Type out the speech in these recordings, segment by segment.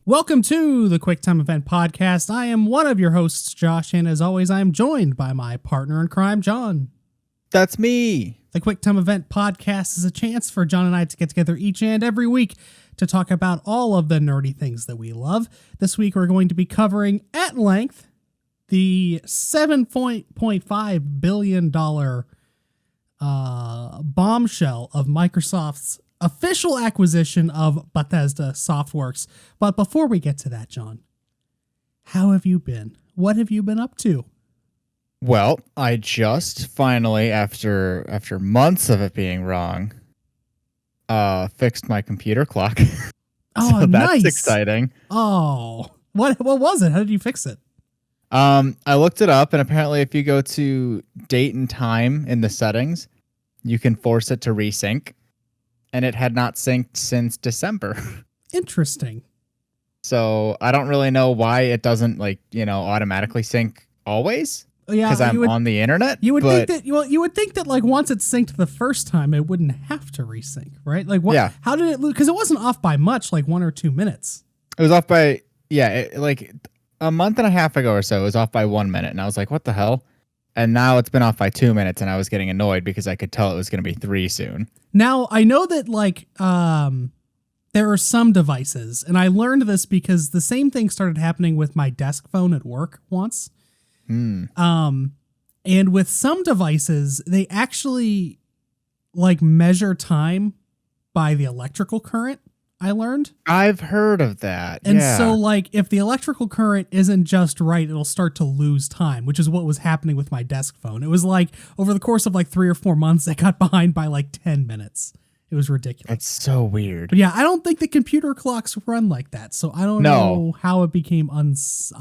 Welcome to the Quick Time Event Podcast. I am one of your hosts, Josh, and as always, I am joined by my partner in crime, John. That's me. The Quick Time Event Podcast is a chance for John and I to get together each and every week to talk about all of the nerdy things that we love. This week, we're going to be covering at length the $7.5 billion bombshell of Microsoft's official acquisition of Bethesda Softworks. But before we get to that, John, how have you been? What have you been up to? Well, I just finally, after months of it being wrong, fixed my computer clock. Oh, so nice. That's exciting. Oh, what was it? How did you fix it? I looked it up, and apparently if you go to date and time in the settings, you can force it to resync. And it had not synced since December. Interesting. So I don't really know why it doesn't automatically sync always. Yeah, because I'm on the internet. You would think that like once it's synced the first time, it wouldn't have to resync, right? Like what? Yeah. How did it? Because it wasn't off by much, like 1 or 2 minutes. It was off by like a month and a half ago or so. It was off by 1 minute, and I was like, "What the hell?" And now it's been off by 2 minutes, and I was getting annoyed because I could tell it was going to be 3 soon. Now, I know that there are some devices, and I learned this because the same thing started happening with my desk phone at work once. And with some devices, they actually measure time by the electrical current. I learned. I've heard of that. And yeah. so if the electrical current isn't just right, it'll start to lose time, which is what was happening with my desk phone. It was over the course of 3 or 4 months, I got behind by 10 minutes. It was ridiculous. It's so weird. But yeah, I don't think the computer clocks run like that. So I don't know how it became desynced,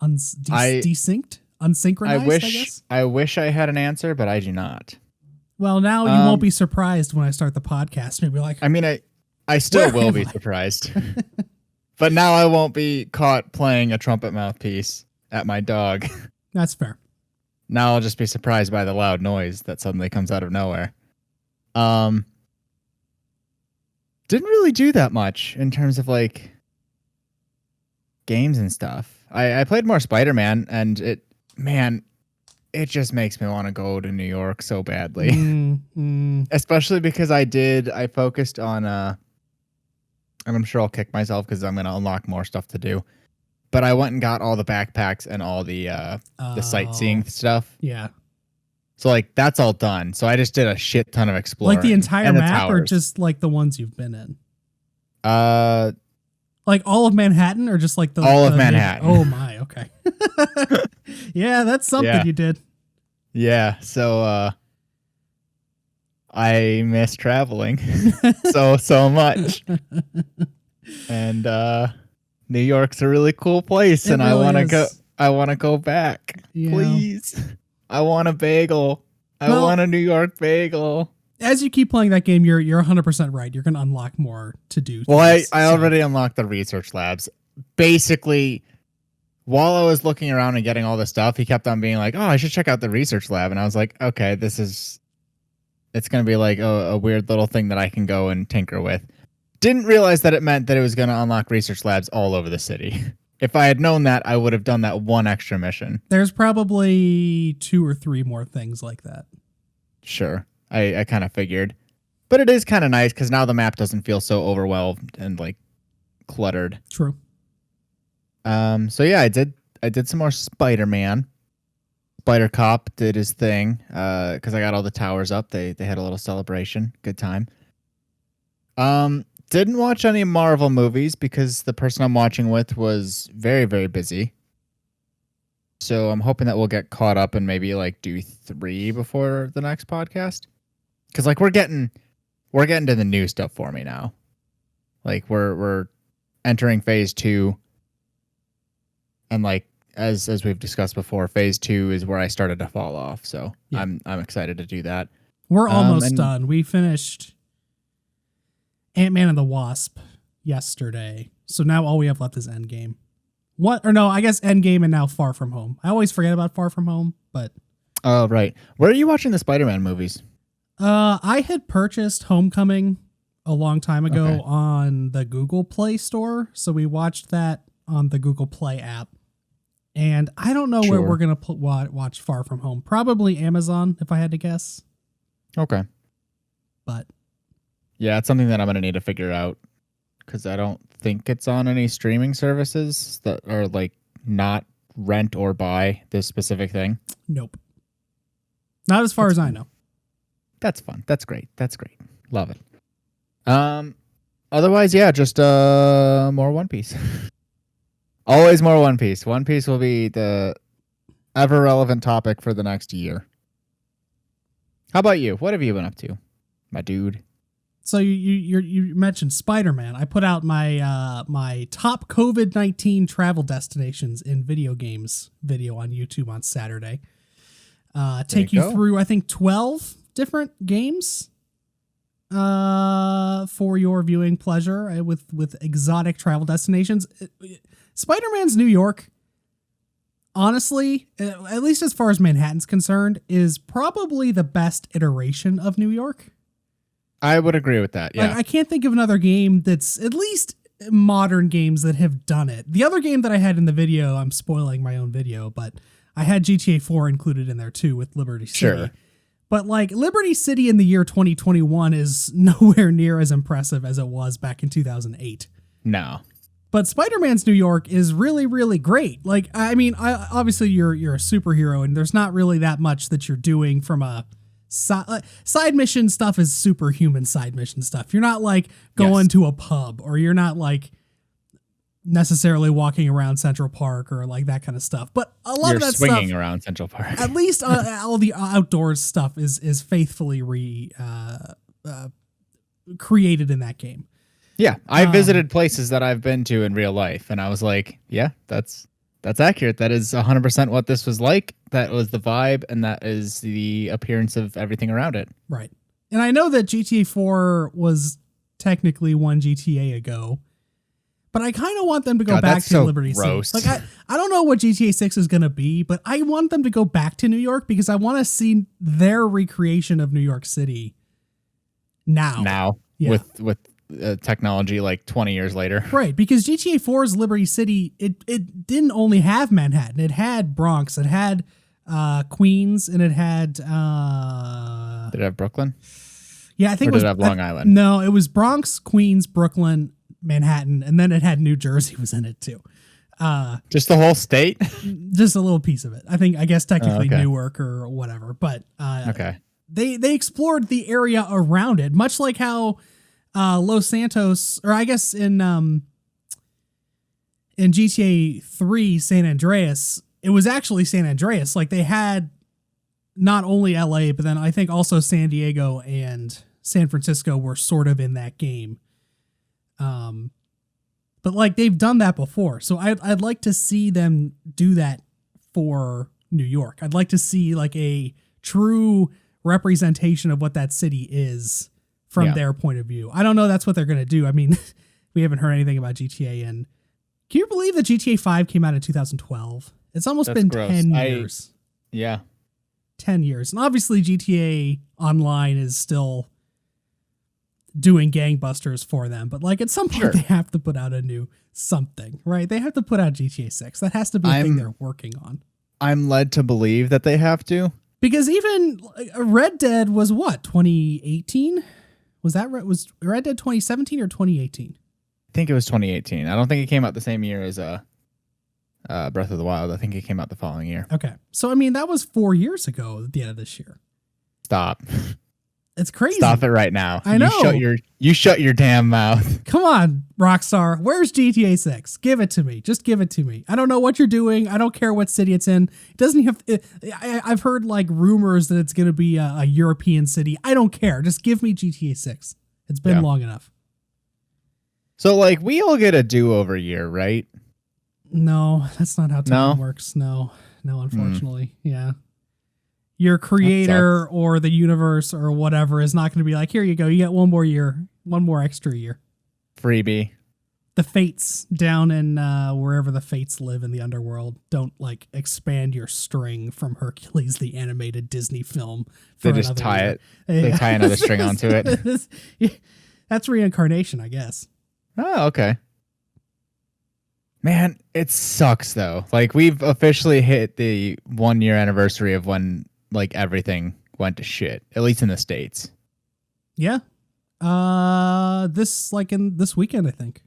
unsynchronized, I guess. I wish I had an answer, but I do not. Well, now you won't be surprised when I start the podcast. Maybe I still will be surprised. But now I won't be caught playing a trumpet mouthpiece at my dog. That's fair. Now I'll just be surprised by the loud noise that suddenly comes out of nowhere. Didn't really do that much in terms of games and stuff. I played more Spider-Man, and it just makes me want to go to New York so badly. Especially because I focused on and I'm sure I'll kick myself because I'm going to unlock more stuff to do. But I went and got all the backpacks and all the sightseeing stuff. Yeah. So that's all done. So I just did a shit ton of exploring. The entire map or just the ones you've been in? All of Manhattan or just all of Manhattan. Oh my, okay. Yeah, that's something you did. Yeah, so I miss traveling so much. And New York's a really cool place, and really I want to go back. Yeah. Please. I want a bagel. I want a New York bagel. As you keep playing that game, you're 100% right. You're going to unlock more to do. Well, I already unlocked the research labs. Basically, while I was looking around and getting all this stuff, he kept on being like, "Oh, I should check out the research lab." And I was like, "Okay, it's going to be a weird little thing that I can go and tinker with." Didn't realize that it meant that it was going to unlock research labs all over the city. If I had known that, I would have done that one extra mission. There's probably 2 or 3 more things like that. Sure. I kind of figured. But it is kind of nice because now the map doesn't feel so overwhelmed and cluttered. True. So yeah, I did some more Spider-Man. Spider Cop did his thing because I got all the towers up. They had a little celebration. Good time. Didn't watch any Marvel movies because the person I'm watching with was very, very busy. So I'm hoping that we'll get caught up and maybe do 3 before the next podcast. Because we're getting to the new stuff for me now. We're entering phase 2. And as we've discussed before, phase 2 is where I started to fall off. So yeah. I'm excited to do that. We're almost done. We finished Ant-Man and the Wasp yesterday. So now all we have left is Endgame. I guess Endgame and now Far From Home. I always forget about Far From Home, but... Oh, right. Where are you watching the Spider-Man movies? I had purchased Homecoming a long time ago Okay. on the Google Play Store. So we watched that on the Google Play app. And I don't know where Sure. we're going to watch Far From Home. Probably Amazon, if I had to guess. Okay. But Yeah, it's something that I'm going to need to figure out because I don't think it's on any streaming services that are like not rent or buy this specific thing. nope. Not as far as I know. That's fun. That's great. That's great. Love it. Otherwise, yeah, just more One Piece. Always more One Piece. One Piece will be the ever relevant topic for the next year. How about you? What have you been up to, my dude? So you mentioned Spider-Man. I put out my my top COVID-19 travel destinations in video games video on YouTube on Saturday. Take you go. through, I think, 12 different games for your viewing pleasure with exotic travel destinations. Spider-Man's New York, honestly, at least as far as Manhattan's concerned, is probably the best iteration of New York. I would agree with that. Yeah. Like, I can't think of another game that's at least modern games that have done it. The other game that I had in the video, I'm spoiling my own video, but I had GTA 4 included in there too with Liberty City. Sure. But like Liberty City in the year 2021 is nowhere near as impressive as it was back in 2008. No. But Spider-Man's New York is really, really great. Like, I mean, obviously you're a superhero and there's not really that much that you're doing from a side mission stuff is superhuman side mission stuff. You're not like going to a pub, or you're not like necessarily walking around Central Park or like that kind of stuff. But a lot of that swinging stuff, around Central Park. at least all the outdoors stuff is faithfully created in that game. Yeah, I visited places that I've been to in real life, and I was like, yeah, that's accurate. That is 100% what this was like. That was the vibe, and that is the appearance of everything around it. Right. And I know that GTA 4 was technically one GTA ago, but I kind of want them to go back to Liberty City. Like, I don't know what GTA 6 is going to be, but I want them to go back to New York because I want to see their recreation of New York City now. Yeah. with technology like 20 years later. Right, because GTA 4's Liberty City, it didn't only have Manhattan. It had Bronx, it had Queens, and it had... Did it have Brooklyn? Yeah, I think did it have Long Island? No, it was Bronx, Queens, Brooklyn, Manhattan, and then it had New Jersey was in it too. Just the whole state? Just a little piece of it. I guess technically okay. Newark or whatever, but Okay. They explored the area around it, much like how Los Santos, or I guess in GTA 3 San Andreas, it was actually San Andreas. Like, they had not only LA, but then I think also San Diego and San Francisco were sort of in that game. But like, they've done that before. So I'd like to see them do that for New York. I'd like to see like a true representation of what that city is from their point of view. I don't know that's what they're going to do. I mean, we haven't heard anything about GTA, and can you believe that GTA 5 came out in 2012? It's almost been gross. 10 years. Yeah. 10 years. And obviously GTA Online is still doing gangbusters for them, but like at some point they have to put out a new something, right? They have to put out GTA 6. That has to be a thing they're working on. I'm led to believe that they have to. Because even Red Dead was what, 2018? Was Red Dead 2017 or 2018? I think it was 2018. I don't think it came out the same year as Breath of the Wild. I think it came out the following year. Okay. So, I mean, that was 4 years ago at the end of this year. Stop. It's crazy. Stop it right now. I know. You shut your damn mouth. Come on, Rockstar. Where's GTA 6? Give it to me. Just give it to me. I don't know what you're doing. I don't care what city it's in. It doesn't have. I've heard like rumors that it's going to be a European city. I don't care. Just give me GTA 6. It's been long enough. So like we all get a do-over year, right? No, that's not how time works. No, unfortunately. Yeah. Your creator or the universe or whatever is not going to be like, here you go. You get one more year, one more extra year. Freebie. The Fates down in wherever the Fates live in the underworld don't like expand your string from Hercules, the animated Disney film. They just tie it. They tie another string onto it. That's reincarnation, I guess. Oh, okay. Man, it sucks though. Like we've officially hit the 1 year anniversary of when like everything went to shit, at least in the States. Yeah. This weekend, I think.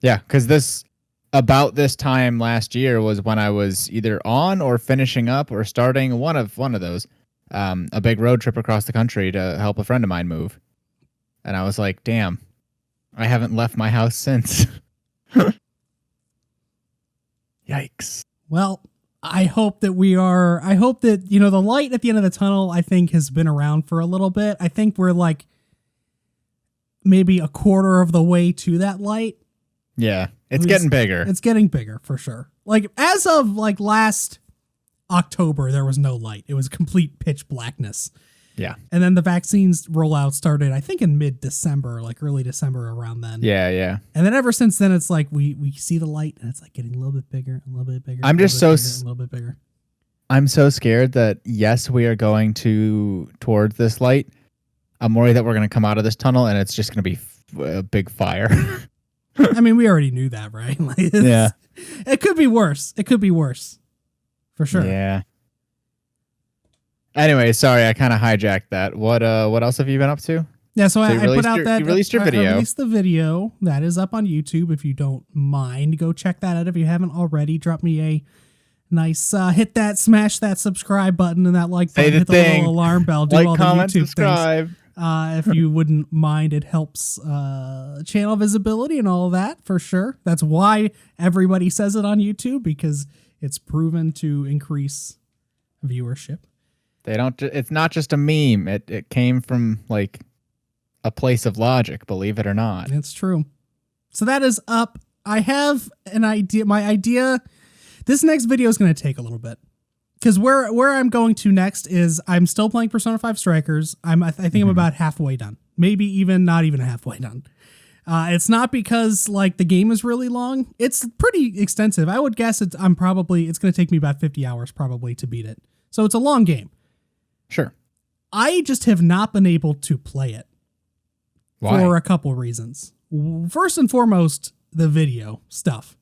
Yeah, because about this time last year was when I was either on or finishing up or starting one of those, a big road trip across the country to help a friend of mine move. And I was like, damn, I haven't left my house since. Yikes. Well, I hope that the light at the end of the tunnel, I think, has been around for a little bit. I think we're like maybe a quarter of the way to that light. Yeah, it's getting bigger. It's getting bigger for sure. Like as of like last October, there was no light. It was complete pitch blackness. Yeah. And then the vaccines rollout started, I think, in mid-December, like early December around then. Yeah, yeah. And then ever since then, it's like we see the light and it's like getting a little bit bigger, a little bit bigger. I'm just so a little bit bigger. I'm so scared that yes, we are going towards this light. I'm worried that we're going to come out of this tunnel and it's just going to be a big fire. I mean, we already knew that, right? Like, yeah. It could be worse. It could be worse. For sure. Yeah. Anyway, sorry, I kind of hijacked that. What else have you been up to? Yeah, so I put out you released your video. I released the video that is up on YouTube. If you don't mind, go check that out. If you haven't already, drop me a nice smash that subscribe button and that like button. Hit the little alarm bell. Do like, all comment, the YouTube subscribe. If you wouldn't mind, it helps channel visibility and all of that for sure. That's why everybody says it on YouTube, because it's proven to increase viewership. It's not just a meme. It came from like a place of logic, believe it or not. It's true. So that is up. I have an idea. My idea, this next video is going to take a little bit, because where I'm going to next is I'm still playing Persona 5 Strikers. I think I'm about halfway done. Maybe even not even halfway done. It's not because like the game is really long. It's pretty extensive. I would guess it's going to take me about 50 hours probably to beat it. So it's a long game. Sure. I just have not been able to play it. Why? For a couple reasons. First and foremost, the video stuff.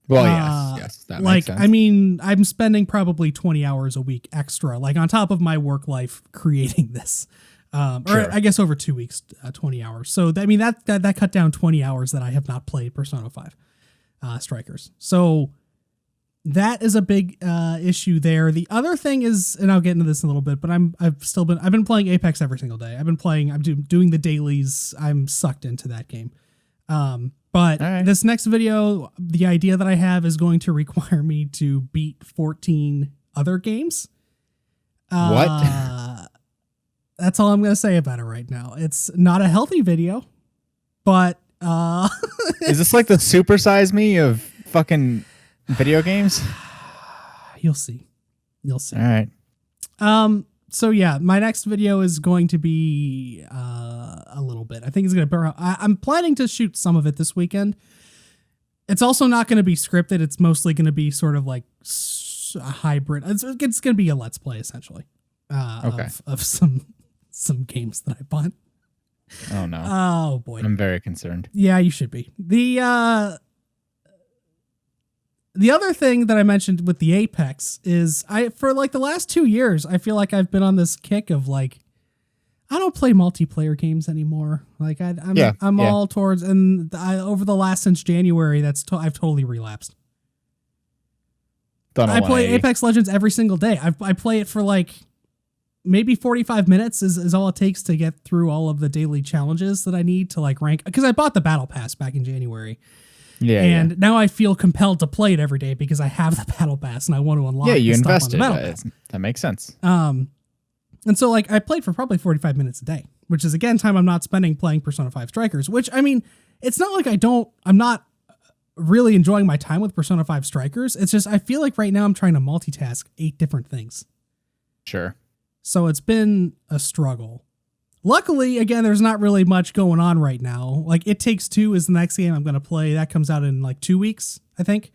Well, yes, that makes sense. I mean, I'm spending probably 20 hours a week extra, like on top of my work life creating this. Or I guess over 2 weeks, 20 hours. So, I mean, that cut down 20 hours that I have not played Persona 5 Strikers. So that is a big issue there. The other thing is, and I'll get into this in a little bit, but I've been playing Apex every single day. I'm doing the dailies. I'm sucked into that game. But This next video, the idea that I have is going to require me to beat 14 other games. What? That's all I'm going to say about it right now. It's not a healthy video, but is this like the Super Size Me of fucking video games? You'll see. All right. So yeah, my next video is going to be a little bit. I think it's going to. I'm planning to shoot some of it this weekend. It's also not going to be scripted. It's mostly going to be sort of like a hybrid. It's going to be a let's play essentially. Of some games that I bought. Oh no. Oh boy. I'm very concerned. Yeah, you should be. The other thing that I mentioned with the Apex is for like the last 2 years, I feel like I've been on this kick of like, I don't play multiplayer games anymore. Like I'm all towards, and over the last, since January, I've totally relapsed. I play Apex Legends every single day. I play it for like maybe 45 minutes is all it takes to get through all of the daily challenges that I need to like rank. Because I bought the Battle Pass back in January. Yeah, and now I feel compelled to play it every day because I have the Battle Pass and I want to unlock. Yeah, you the invested. Stuff on the Battle Pass. That makes sense. And so like I played for probably 45 minutes a day, which is again time I'm not spending playing Persona 5 Strikers. Which I mean, it's not like I'm not really enjoying my time with Persona 5 Strikers. It's just I feel like right now I'm trying to multitask 8 different things. Sure. So it's been a struggle. Luckily, again, there's not really much going on right now. Like It Takes Two is the next game I'm going to play. That comes out in like 2 weeks, I think.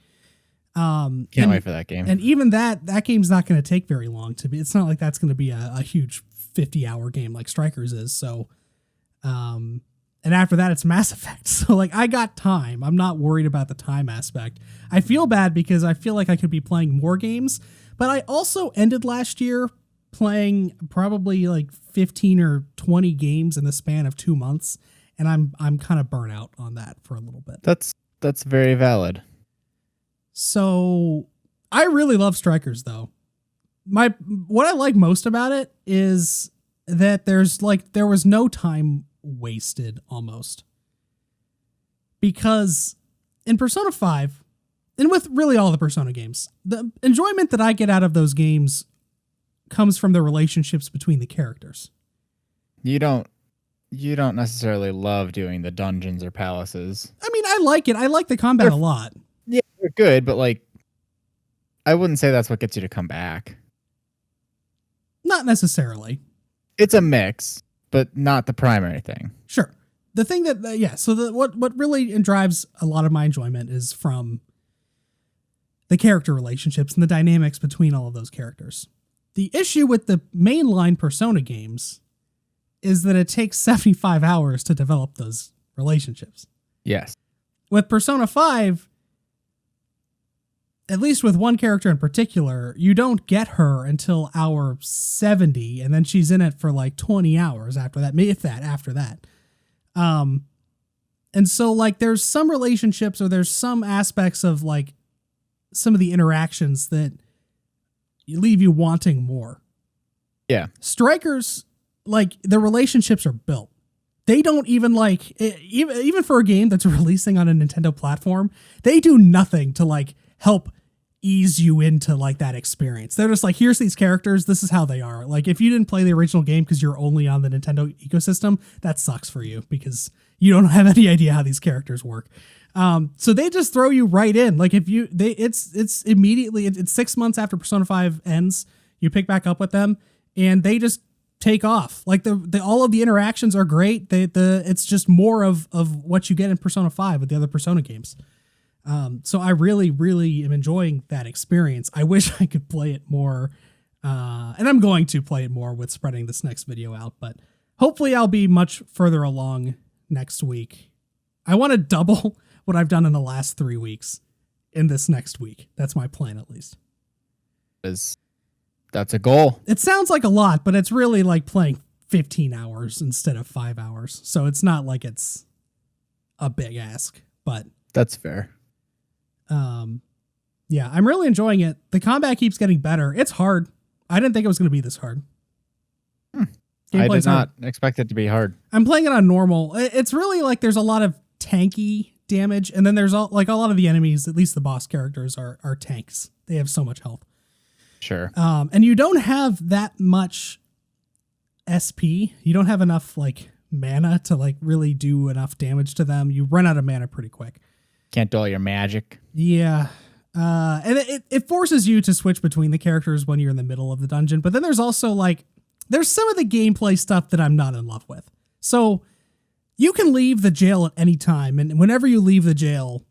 Can't wait for that game. And even that game's not going to take very long to be. It's not like that's going to be a huge 50-hour game like Strikers is. So And after that, it's Mass Effect. So, like, I got time. I'm not worried about the time aspect. I feel bad because I feel like I could be playing more games. But I also ended last year playing probably like 15 or 20 games in the span of 2 months. And I'm kind of burnt out on that for a little bit. That's very valid. So I really love Strikers, though. What I like most about it is that there was no time wasted almost. Because in Persona 5, and with really all the Persona games, the enjoyment that I get out of those games comes from the relationships between the characters. You don't necessarily love doing the dungeons or palaces. I mean, I like it. I like the combat a lot. Yeah, they're good, but like, I wouldn't say that's what gets you to come back. Not necessarily. It's a mix, but not the primary thing. Sure. The thing that, so what really drives a lot of my enjoyment is from the character relationships and the dynamics between all of those characters. The issue with the mainline Persona games is that it takes 75 hours to develop those relationships. Yes. With Persona 5, at least with one character in particular, you don't get her until hour 70, and then she's in it for like 20 hours after that, if that, after that. And so like there's some relationships or there's some aspects of like some of the interactions that leave you wanting more. Yeah. Strikers, like the relationships are built. They don't even like, even for a game that's releasing on a Nintendo platform, they do nothing to like help ease you into like that experience. They're just like, here's these characters, this is how they are. Like if you didn't play the original game because you're only on the Nintendo ecosystem, that sucks for you because you don't have any idea how these characters work. So they just throw you right in. Like if you, it's immediately, it's 6 months after Persona 5 ends, you pick back up with them and they just take off. Like the all of the interactions are great. It's just more of what you get in Persona 5 with the other Persona games. So I really, really am enjoying that experience. I wish I could play it more. And I'm going to play it more with spreading this next video out, but hopefully I'll be much further along next week. I want to double what I've done in the last 3 weeks in this next week. That's my plan, at least. That's a goal. It sounds like a lot, but it's really like playing 15 hours instead of 5 hours. So it's not like it's a big ask, but that's fair. Yeah, I'm really enjoying it. The combat keeps getting better. It's hard. I didn't think it was going to be this hard. I did not expect it to be hard. I'm playing it on normal. It's really like there's a lot of tanky damage, and then there's like a lot of the enemies, at least the boss characters, are tanks. They have so much health. Sure. And you don't have that much SP. You don't have enough like mana to like really do enough damage to them. You run out of mana pretty quick. Can't do all your magic. Yeah. And it forces you to switch between the characters when you're in the middle of the dungeon. But then there's also like, there's some of the gameplay stuff that I'm not in love with. So you can leave the jail at any time. And whenever you leave the jail,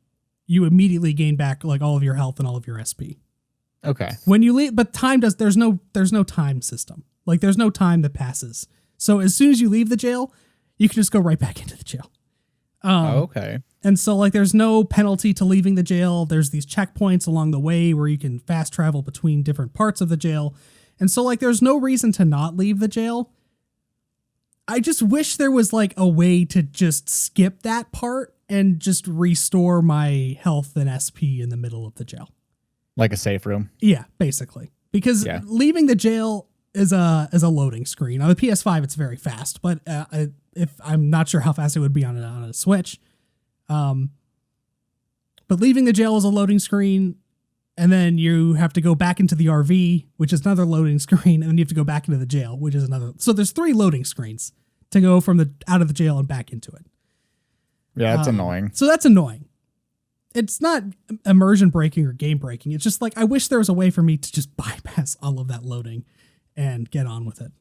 you immediately gain back like all of your health and all of your SP. Okay. When you leave, but there's no time system. Like there's no time that passes. So as soon as you leave the jail, you can just go right back into the jail. Okay. And so like there's no penalty to leaving the jail. There's these checkpoints along the way where you can fast travel between different parts of the jail. And so like there's no reason to not leave the jail. I just wish there was like a way to just skip that part and just restore my health and SP in the middle of the jail. Like a safe room. Yeah, basically. Because leaving the jail is a loading screen. On the PS5 it's very fast, but if I'm not sure how fast it would be on a Switch. But leaving the jail is a loading screen, and then you have to go back into the RV, which is another loading screen, and then you have to go back into the jail, which is another. So there's 3 loading screens to go from out of the jail and back into it. Yeah, that's annoying. So that's annoying. It's not immersion breaking or game breaking. It's just like I wish there was a way for me to just bypass all of that loading and get on with it.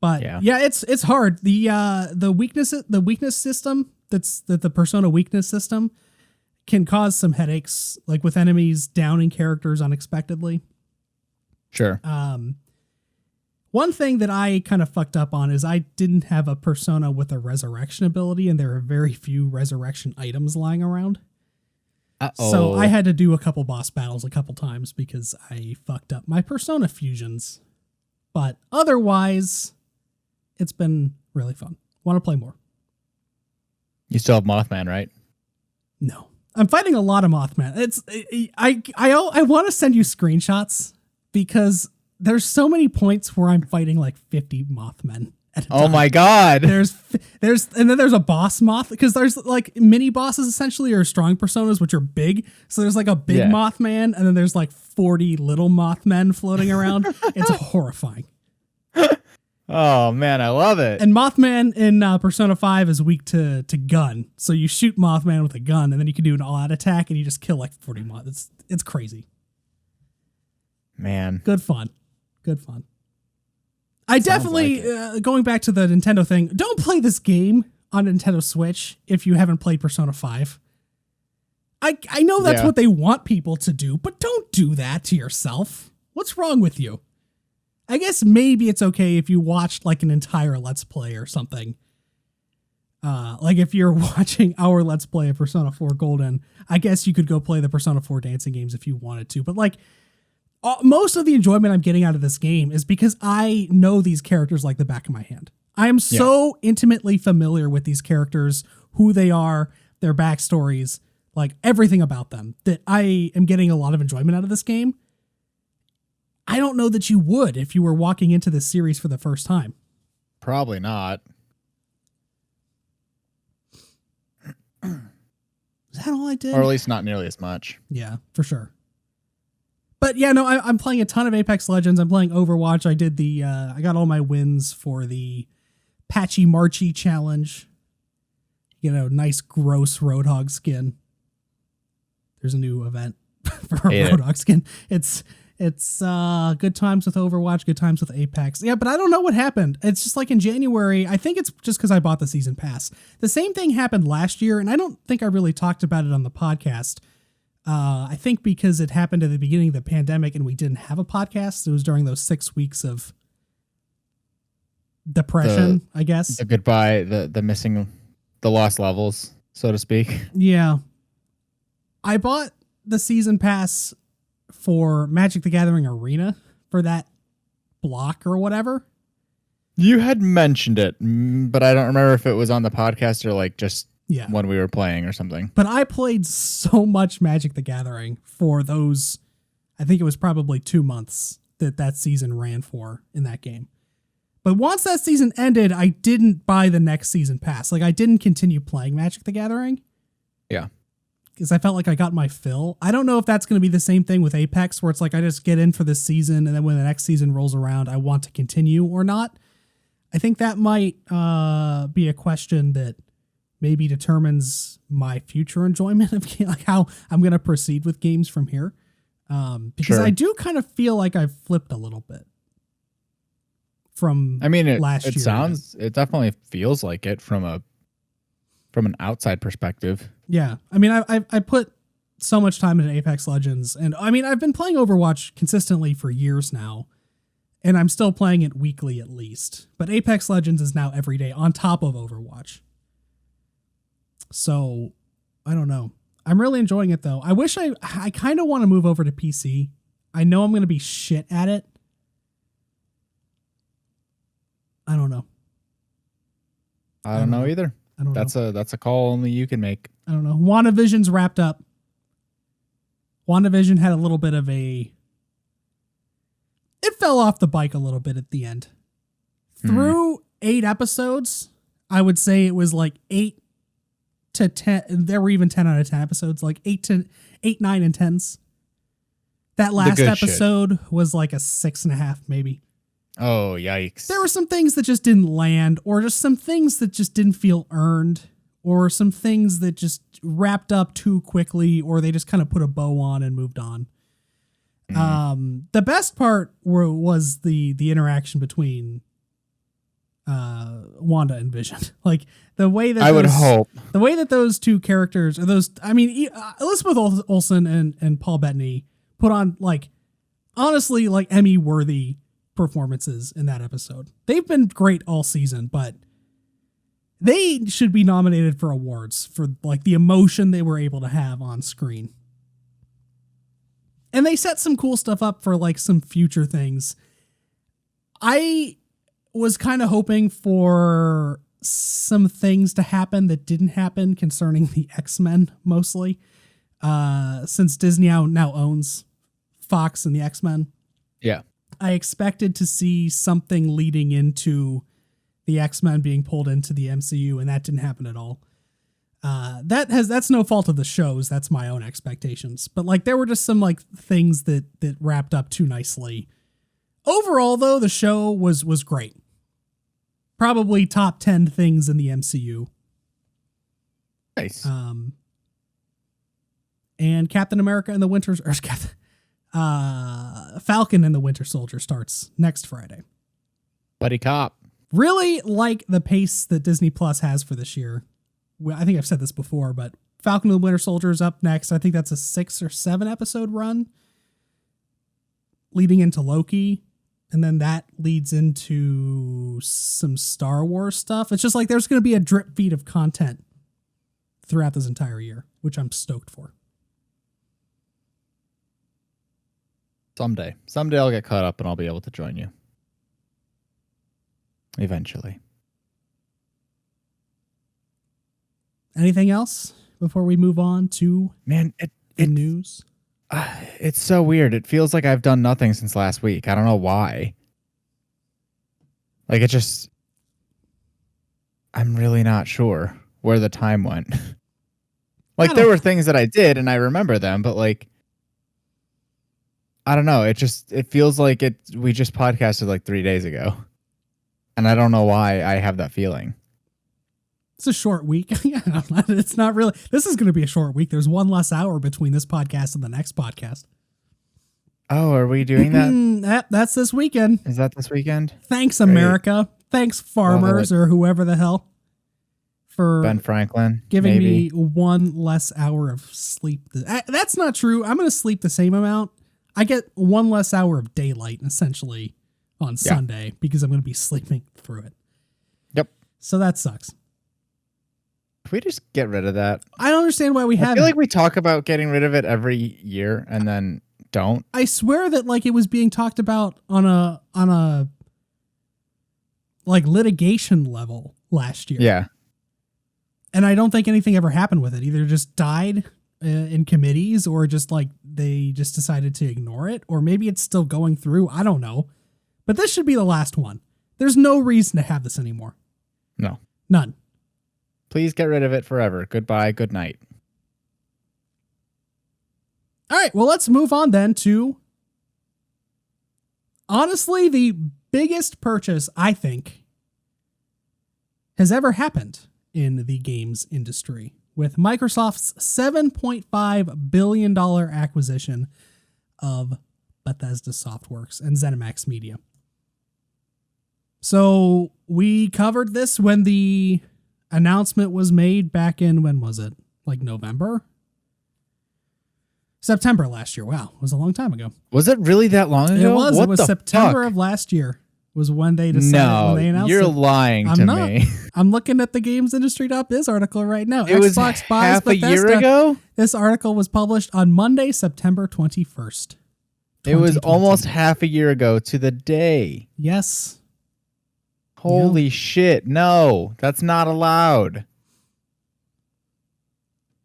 But yeah, it's hard. The weakness system the Persona weakness system can cause some headaches, like with enemies downing characters unexpectedly. Sure. One thing that I kind of fucked up on is I didn't have a persona with a resurrection ability, and there are very few resurrection items lying around. Uh-oh. So I had to do a couple boss battles a couple times because I fucked up my persona fusions. But otherwise, it's been really fun. Want to play more. You still have Mothman, right? No. I'm fighting a lot of Mothman. I want to send you screenshots because there's so many points where I'm fighting like 50 Mothmen at a time. Oh my god. There's and then there's a boss moth because there's like mini bosses essentially or strong personas which are big. So there's like a big Mothman and then there's like 40 little Mothmen floating around. It's horrifying. Oh man, I love it. And Mothman in Persona 5 is weak to gun. So you shoot Mothman with a gun and then you can do an all-out attack and you just kill like 40 moths. It's crazy. Man. Good fun. I definitely, going back to the Nintendo thing, don't play this game on Nintendo Switch if you haven't played Persona 5. I know that's what they want people to do, but don't do that to yourself. What's wrong with you? I guess maybe it's okay if you watched like an entire Let's Play or something. Like if you're watching our Let's Play of Persona 4 Golden, I guess you could go play the Persona 4 dancing games if you wanted to. But like most of the enjoyment I'm getting out of this game is because I know these characters like the back of my hand. I am so intimately familiar with these characters, who they are, their backstories, like everything about them, that I am getting a lot of enjoyment out of this game. I don't know that you would if you were walking into this series for the first time. Probably not. Is that all I did? Or at least not nearly as much. Yeah, for sure. But yeah, no, I'm playing a ton of Apex Legends. I'm playing Overwatch. I did I got all my wins for the Patchy Marchy challenge. You know, nice gross Roadhog skin. There's a new event for a Roadhog skin. It's good times with Overwatch, good times with Apex. Yeah, but I don't know what happened. It's just like in January, I think it's just because I bought the season pass. The same thing happened last year, and I don't think I really talked about it on the podcast. I think because it happened at the beginning of the pandemic and we didn't have a podcast. It was during those 6 weeks of depression, I guess. The goodbye, the missing, the lost levels, so to speak. Yeah. I bought the season pass for Magic the Gathering Arena for that block or whatever. You had mentioned it, but I don't remember if it was on the podcast or like just when we were playing or something. But I played so much Magic the Gathering for those, I think it was probably 2 months that season ran for in that game. But once that season ended, I didn't buy the next season pass. Like I didn't continue playing Magic the Gathering. Yeah. Because I felt like I got my fill. I don't know if that's going to be the same thing with Apex, where it's like I just get in for this season, and then when the next season rolls around, I want to continue or not. I think that might be a question that maybe determines my future enjoyment of like how I'm going to proceed with games from here. Because I do kind of feel like I've flipped a little bit from last year. It definitely feels like it from an outside perspective. Yeah. I mean, I put so much time into Apex Legends, and I mean, I've been playing Overwatch consistently for years now, and I'm still playing it weekly at least. But Apex Legends is now every day on top of Overwatch. So, I don't know. I'm really enjoying it though. I wish I kind of want to move over to PC. I know I'm going to be shit at it. I don't know. I don't know either. I don't know. That's a call only you can make. I don't know. WandaVision's wrapped up. WandaVision had a little bit of it fell off the bike a little bit at the end. Through 8 episodes, I would say it was like 8 to 10. There were even 10 out of 10 episodes, like 8, 9, and 10s. That last episode was like a 6.5, maybe. Oh, yikes. There were some things that just didn't land, or just some things that just didn't feel earned, or some things that just wrapped up too quickly, or they just kind of put a bow on and moved on. The best part was the interaction between Wanda and Vision. Like the way that the way that those two characters, or those, I mean, Elizabeth Olsen and Paul Bettany put on, like, honestly, like Emmy worthy performances in that episode. They've been great all season, but they should be nominated for awards for like the emotion they were able to have on screen. And they set some cool stuff up for like some future things. I was kind of hoping for some things to happen that didn't happen concerning the X-Men mostly. Since Disney now owns Fox and the X-Men. Yeah. I expected to see something leading into the X-Men being pulled into the MCU, and that didn't happen at all. That's no fault of the shows. That's my own expectations. But like there were just some like things that wrapped up too nicely. Overall, though, the show was great. Probably top 10 things in the MCU. Nice. And Captain America and the Falcon and the Winter Soldier starts next Friday. Buddy cop. Really like the pace that Disney Plus has for this year. Well, I think I've said this before, but Falcon and the Winter Soldier is up next. I think that's a 6 or 7 episode run leading into Loki. And then that leads into some Star Wars stuff. It's just like there's going to be a drip feed of content throughout this entire year, which I'm stoked for. Someday I'll get caught up and I'll be able to join you. Eventually. Anything else before we move on to the news? It's so weird. It feels like I've done nothing since last week. I don't know why. Like I'm really not sure where the time went. Like there were things that I did and I remember them, but like I don't know. It feels like we just podcasted like 3 days ago. And I don't know why I have that feeling. It's a short week. It's not really. This is going to be a short week. There's one less hour between this podcast and the next podcast. Oh, are we doing that? That's this weekend. Is that this weekend? Thanks, America. Thanks, farmers or whoever the hell. For Ben Franklin giving me one less hour of sleep. That's not true. I'm going to sleep the same amount. I get one less hour of daylight, essentially, on Sunday because I'm going to be sleeping through it. Yep. So that sucks. Can we just get rid of that? I don't understand why we have it. I feel like we talk about getting rid of it every year and then don't. I swear that like it was being talked about on a like litigation level last year. Yeah. And I don't think anything ever happened with it. Either just died in committees or just like they just decided to ignore it, or maybe it's still going through. I don't know. But this should be the last one. There's no reason to have this anymore. No. None. Please get rid of it forever. Goodbye. Good night. All right. Well, let's move on then to honestly the biggest purchase I think has ever happened in the games industry with Microsoft's $7.5 billion acquisition of Bethesda Softworks and ZeniMax Media. So we covered this when the announcement was made back in, when was it? Like November? September last year. Wow. It was a long time ago. Was it really that long ago? It was. It was September of last year was when they decided, when they announced you're it. lying to me. I'm looking at the gamesindustry.biz article right now. It was half a year ago? This article was published on Monday, September 21st. It was almost half a year ago to the day. Yes. Holy shit. No, that's not allowed.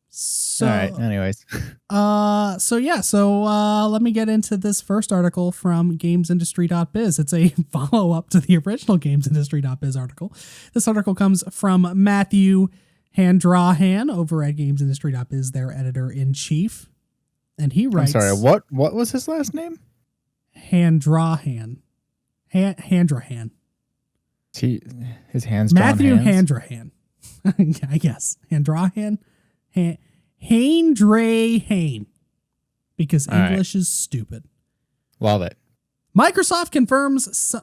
So, all right, anyways. Let me get into this first article from gamesindustry.biz. It's a follow-up to the original gamesindustry.biz article. This article comes from Matthew Handrahan over at gamesindustry.biz, their editor-in-chief. And he writes... I'm sorry, what was his last name? Handrahan. Handrahan. His hands Matthew hands? Handrahan. I guess. Handrahan. Handrahan. Because English is stupid. Love it. Microsoft confirms...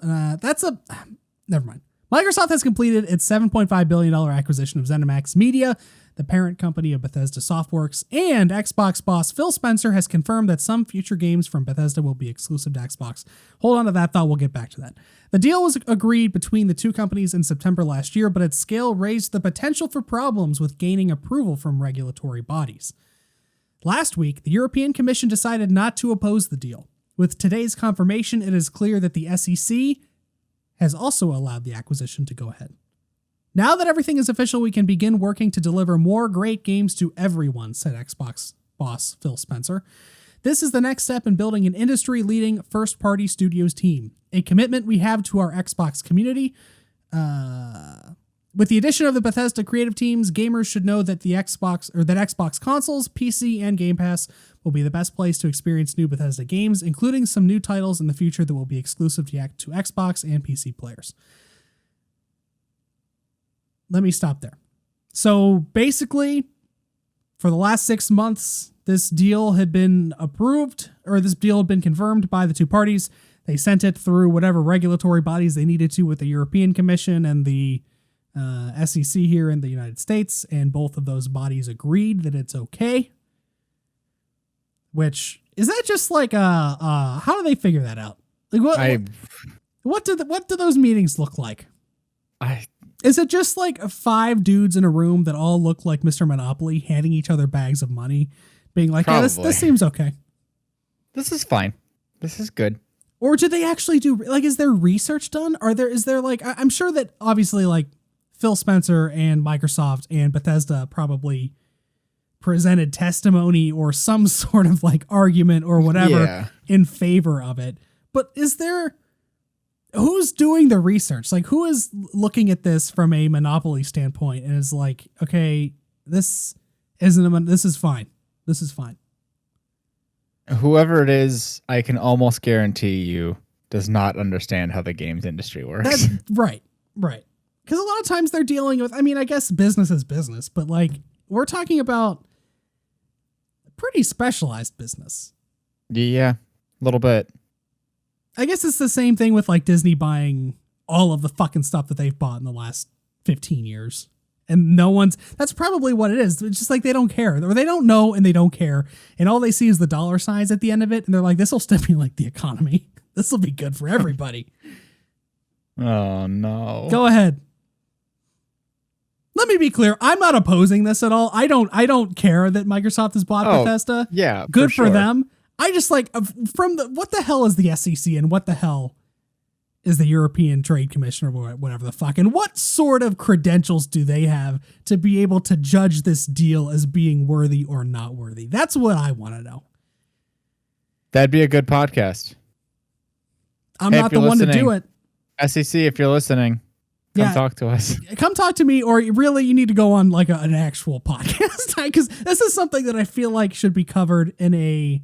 never mind. Microsoft has completed its $7.5 billion acquisition of ZeniMax Media, the parent company of Bethesda Softworks, and Xbox boss Phil Spencer has confirmed that some future games from Bethesda will be exclusive to Xbox. Hold on to that thought, we'll get back to that. The deal was agreed between the two companies in September last year, but its scale raised the potential for problems with gaining approval from regulatory bodies. Last week, the European Commission decided not to oppose the deal. With today's confirmation, it is clear that the SEC has also allowed the acquisition to go ahead. Now that everything is official, we can begin working to deliver more great games to everyone, said Xbox boss Phil Spencer. This is the next step in building an industry-leading first-party studios team, a commitment we have to our Xbox community. With the addition of the Bethesda creative teams, gamers should know that Xbox consoles, PC, and Game Pass will be the best place to experience new Bethesda games, including some new titles in the future that will be exclusive to Xbox and PC players. Let me stop there. So basically, for the last 6 months, this deal had been approved, or this deal had been confirmed by the two parties. They sent it through whatever regulatory bodies they needed to with the European Commission and the SEC here in the United States, and both of those bodies agreed that it's okay. Which, is that just like how do they figure that out? Like what do those meetings look like? Is it just like 5 dudes in a room that all look like Mr. Monopoly handing each other bags of money, being like, yeah, this seems okay. This is fine. This is good. Or do they actually do, like, is there research done? Is there like, I'm sure that obviously like Phil Spencer and Microsoft and Bethesda probably presented testimony or some sort of like argument or whatever in favor of it. But who's doing the research? Like, who is looking at this from a monopoly standpoint and is like, okay, this is fine. This is fine. Whoever it is, I can almost guarantee you does not understand how the games industry works. That's right. Because a lot of times they're dealing with, I mean, I guess business is business, but like we're talking about pretty specialized business. Yeah, a little bit. I guess it's the same thing with like Disney buying all of the fucking stuff that they've bought in the last 15 years. And that's probably what it is. It's just like they don't care, or they don't know and they don't care. And all they see is the dollar signs at the end of it. And they're like, this will stimulate the economy. This will be good for everybody. Oh, no. Go ahead. Let me be clear. I'm not opposing this at all. I don't care that Microsoft has bought Bethesda. Yeah. Good for them. I just like what the hell is the SEC and what the hell is the European Trade Commission or whatever the fuck, and what sort of credentials do they have to be able to judge this deal as being worthy or not worthy? That's what I want to know. That'd be a good podcast. I'm not the one to do it. SEC, if you're listening, come talk to us. Come talk to me, or really you need to go on like an actual podcast, because this is something that I feel like should be covered in a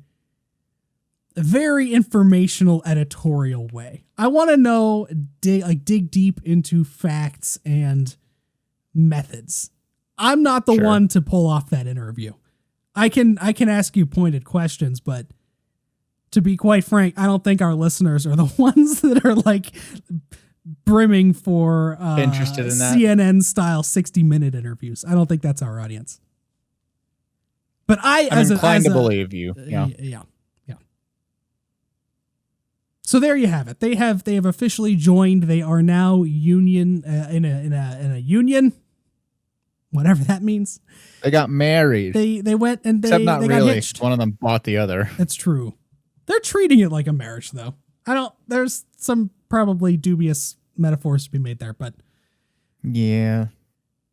very informational editorial way. I want to know, dig deep into facts and methods. I'm not the one to pull off that interview. I can ask you pointed questions, but to be quite frank, I don't think our listeners are the ones that are like brimming for interested in that CNN style 60-minute interviews. I don't think that's our audience. But I'm inclined to believe you. Yeah. So there you have it. They have officially joined. They are now union in a union, whatever that means. They got married. They went and Except not they really. got hitched. One of them bought the other. That's true. They're treating it like a marriage, though. There's some probably dubious metaphors to be made there, but yeah,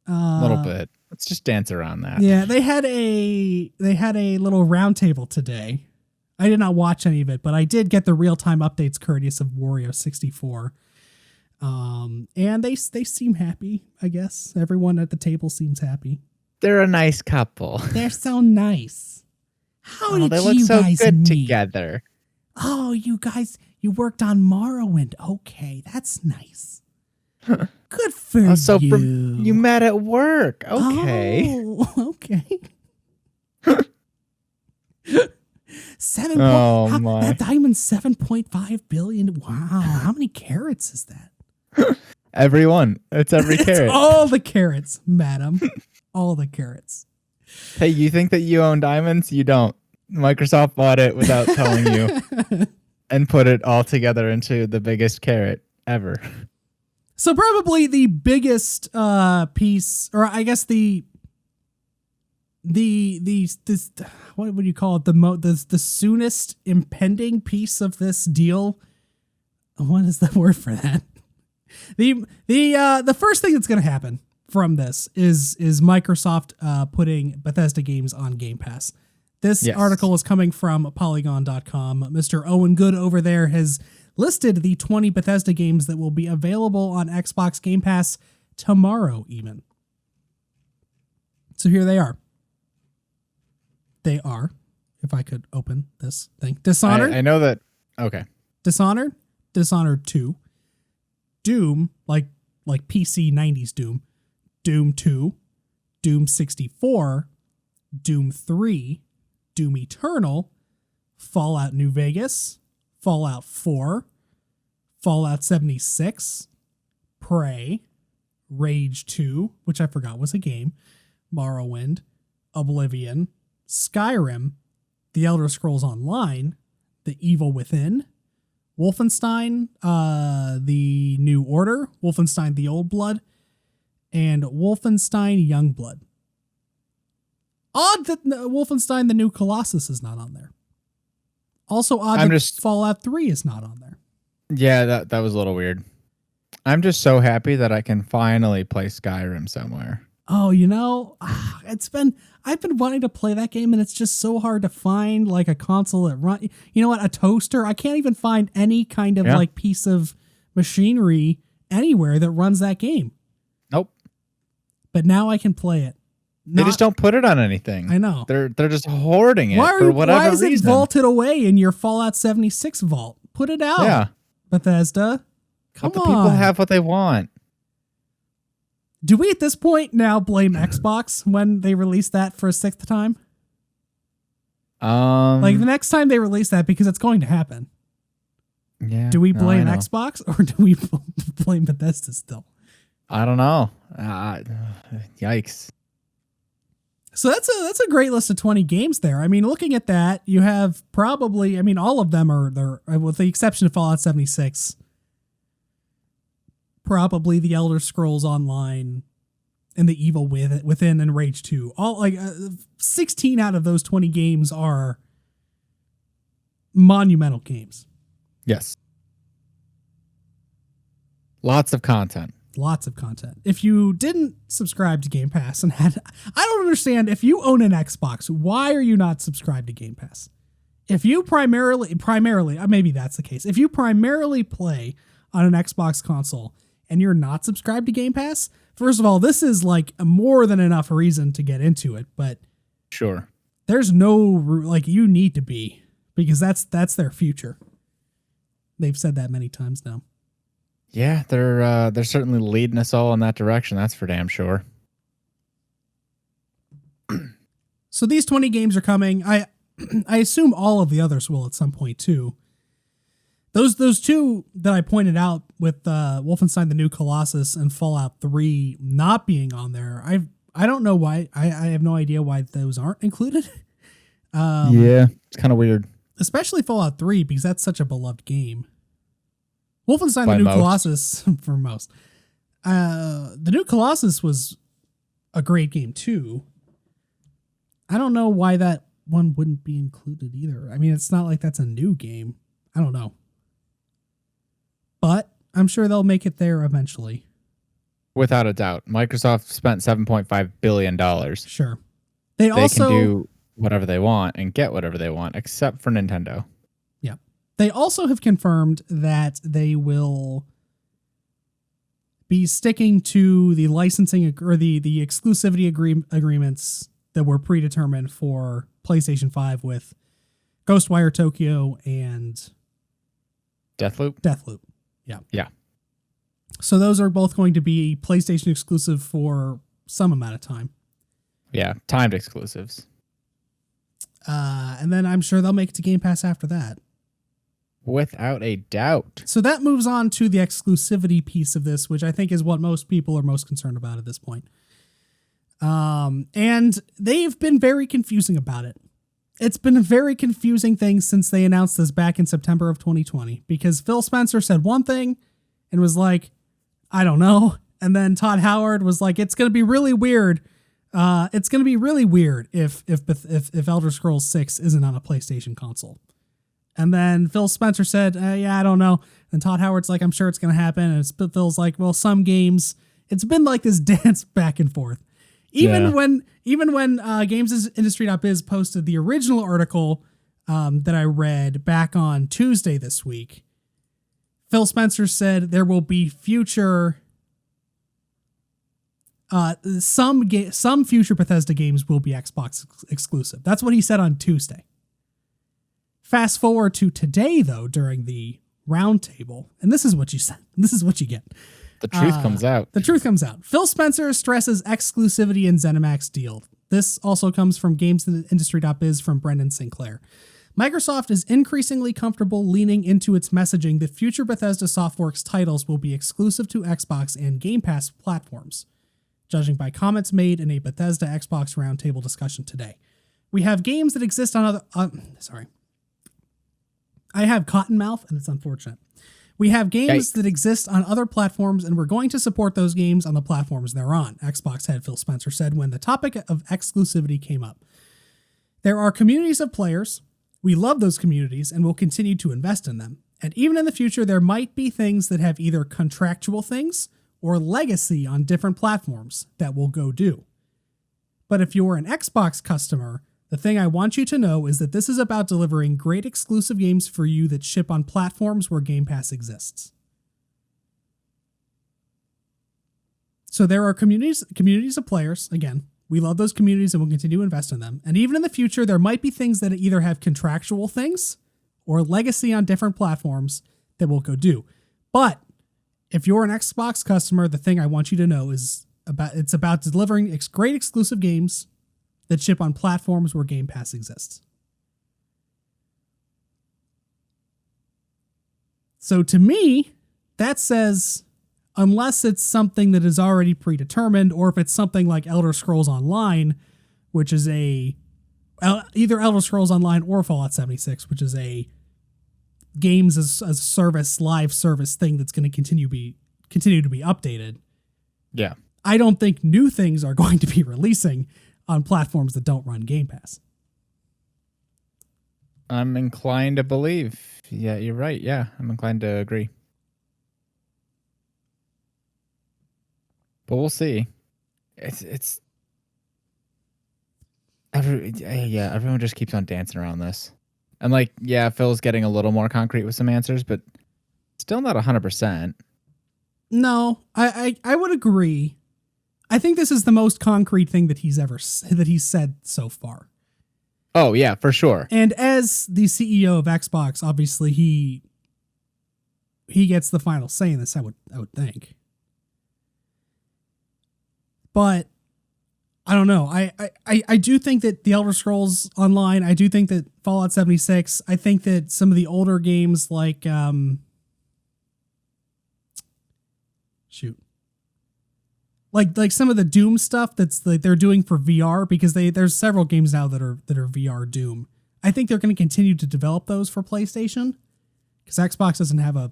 a little bit. Let's just dance around that. Yeah, they had a little roundtable today. I did not watch any of it, but I did get the real-time updates courteous of Wario64. And they seem happy, I guess. Everyone at the table seems happy. They're a nice couple. They're so nice. How did they look you so guys good meet? together? Oh, you guys, you worked on Morrowind. Okay, that's nice. Good for you. You met at work. Okay. Oh, okay. That diamond's 7.5 billion. Wow. How many carats is that? Everyone. It's every carrot. It's all the carrots, madam. All the carrots. Hey, you think that you own diamonds? You don't. Microsoft bought it without telling you and put it all together into the biggest carrot ever. So probably the biggest piece, or I guess the this what would you call it? The soonest impending piece of this deal. What is the word for that? The first thing that's going to happen from this is Microsoft putting Bethesda games on Game Pass. This article is coming from Polygon.com. Mr. Owen Good over there has listed the 20 Bethesda games that will be available on Xbox Game Pass tomorrow even. So here they are. They are, if I could open this thing, Dishonored. I know that. Okay. Dishonored, Dishonored 2, Doom, like PC 90s Doom, Doom 2, Doom 64, Doom 3, Doom Eternal, Fallout New Vegas, Fallout 4, Fallout 76, Prey, Rage 2, which I forgot was a game, Morrowind, Oblivion, Skyrim, The Elder Scrolls Online, The Evil Within, Wolfenstein, The New Order, Wolfenstein The Old Blood, and Wolfenstein Youngblood. Odd that Wolfenstein The New Colossus is not on there. Also odd that Fallout 3 is not on there. Yeah, that was a little weird. I'm just so happy that I can finally play Skyrim somewhere. Oh, you know, I've been wanting to play that game, and it's just so hard to find like a console that run. You know what? A toaster. I can't even find any kind of like piece of machinery anywhere that runs that game. Nope. But now I can play it. They just don't put it on anything. I know. They're just hoarding it for whatever reason. Why is it vaulted away in your Fallout 76 vault? Put it out. Yeah. Bethesda. Come on. Let the people have what they want. Do we at this point now blame Xbox when they release that for a sixth time? Like the next time they release that, because it's going to happen. Yeah. Do we blame Xbox or do we blame Bethesda still? I don't know. Yikes. So that's a great list of 20 games there. I mean, looking at that, you have probably, I mean, all of them are there, with the exception of Fallout 76. Probably The Elder Scrolls Online and The Evil Within and Rage 2. All like 16 out of those 20 games are monumental games. Yes. Lots of content. Lots of content. If you didn't subscribe to Game Pass and I don't understand, if you own an Xbox, why are you not subscribed to Game Pass? If you primarily, maybe that's the case. If you primarily play on an Xbox console and you're not subscribed to Game Pass, first of all, this is like more than enough reason to get into it, but sure, there's no, like, you need to be, because that's their future. They've said that many times now. Yeah, they're certainly leading us all in that direction. That's for damn sure. So these 20 games are coming. I assume all of the others will at some point too. Those two that I pointed out with Wolfenstein: The New Colossus and Fallout 3 not being on there, I don't know why. I have no idea why those aren't included. Yeah, it's kind of weird. Especially Fallout 3, because that's such a beloved game. Wolfenstein: The New Colossus for most. The New Colossus was a great game too. I don't know why that one wouldn't be included either. I mean, it's not like that's a new game. I don't know. But I'm sure they'll make it there eventually. Without a doubt. Microsoft spent $7.5 billion. Sure. They can do whatever they want and get whatever they want, except for Nintendo. Yeah. They also have confirmed that they will be sticking to the licensing or the exclusivity agreements that were predetermined for PlayStation 5 with Ghostwire Tokyo and Deathloop. Yeah. So those are both going to be PlayStation exclusive for some amount of time. Yeah, timed exclusives. And then I'm sure they'll make it to Game Pass after that. Without a doubt. So that moves on to the exclusivity piece of this, which I think is what most people are most concerned about at this point. And they've been very confusing about it. It's been a very confusing thing since they announced this back in September of 2020, because Phil Spencer said one thing and was like, I don't know. And then Todd Howard was like, it's going to be really weird. It's going to be really weird if Elder Scrolls 6 isn't on a PlayStation console. And then Phil Spencer said, yeah, I don't know. And Todd Howard's like, I'm sure it's going to happen. And Phil's like, well, some games, it's been like this dance back and forth. Even when GamesIndustry.biz posted the original article that I read back on Tuesday this week, Phil Spencer said there will be future some future Bethesda games will be Xbox exclusive. That's what he said on Tuesday. Fast forward to today, though, during the roundtable, and this is what you said. This is what you get. The truth comes out. The truth comes out. Phil Spencer stresses exclusivity in ZeniMax deal. This also comes from GamesIndustry.biz from Brendan Sinclair. Microsoft is increasingly comfortable leaning into its messaging that future Bethesda Softworks titles will be exclusive to Xbox and Game Pass platforms, judging by comments made in a Bethesda Xbox roundtable discussion today. We have games that exist on other... I have cotton mouth, and it's unfortunate. We have games that exist on other platforms, and we're going to support those games on the platforms they're on, Xbox head Phil Spencer said when the topic of exclusivity came up. There are communities of players. We love those communities, and we'll continue to invest in them. And even in the future, there might be things that have either contractual things or legacy on different platforms that we'll go do. But if you're an Xbox customer, the thing I want you to know is that this is about delivering great exclusive games for you that ship on platforms where Game Pass exists. So there are communities of players. Again, we love those communities and we'll continue to invest in them. And even in the future, there might be things that either have contractual things or legacy on different platforms that we'll go do. But if you're an Xbox customer, the thing I want you to know is it's about delivering great exclusive games that ship on platforms where Game Pass exists. So to me, that says, unless it's something that is already predetermined, or if it's something like Elder Scrolls Online, which is either Elder Scrolls Online or Fallout 76, which is a games as a service, live service thing that's going to continue to be updated. Yeah. I don't think new things are going to be releasing on platforms that don't run Game Pass. I'm inclined to believe. Yeah, you're right. Yeah, I'm inclined to agree. But we'll see. Everyone just keeps on dancing around this. And like, yeah, Phil's getting a little more concrete with some answers, but still not 100%. No, I would agree. I think this is the most concrete thing that he's said so far. Oh yeah, for sure. And as the CEO of Xbox, obviously he gets the final say in this, I would think. But I don't know. I do think that the Elder Scrolls Online, I do think that Fallout 76, I think that some of the older games like like some of the Doom stuff that's like they're doing for VR, because there's several games now that are VR Doom. I think they're going to continue to develop those for PlayStation because Xbox doesn't have a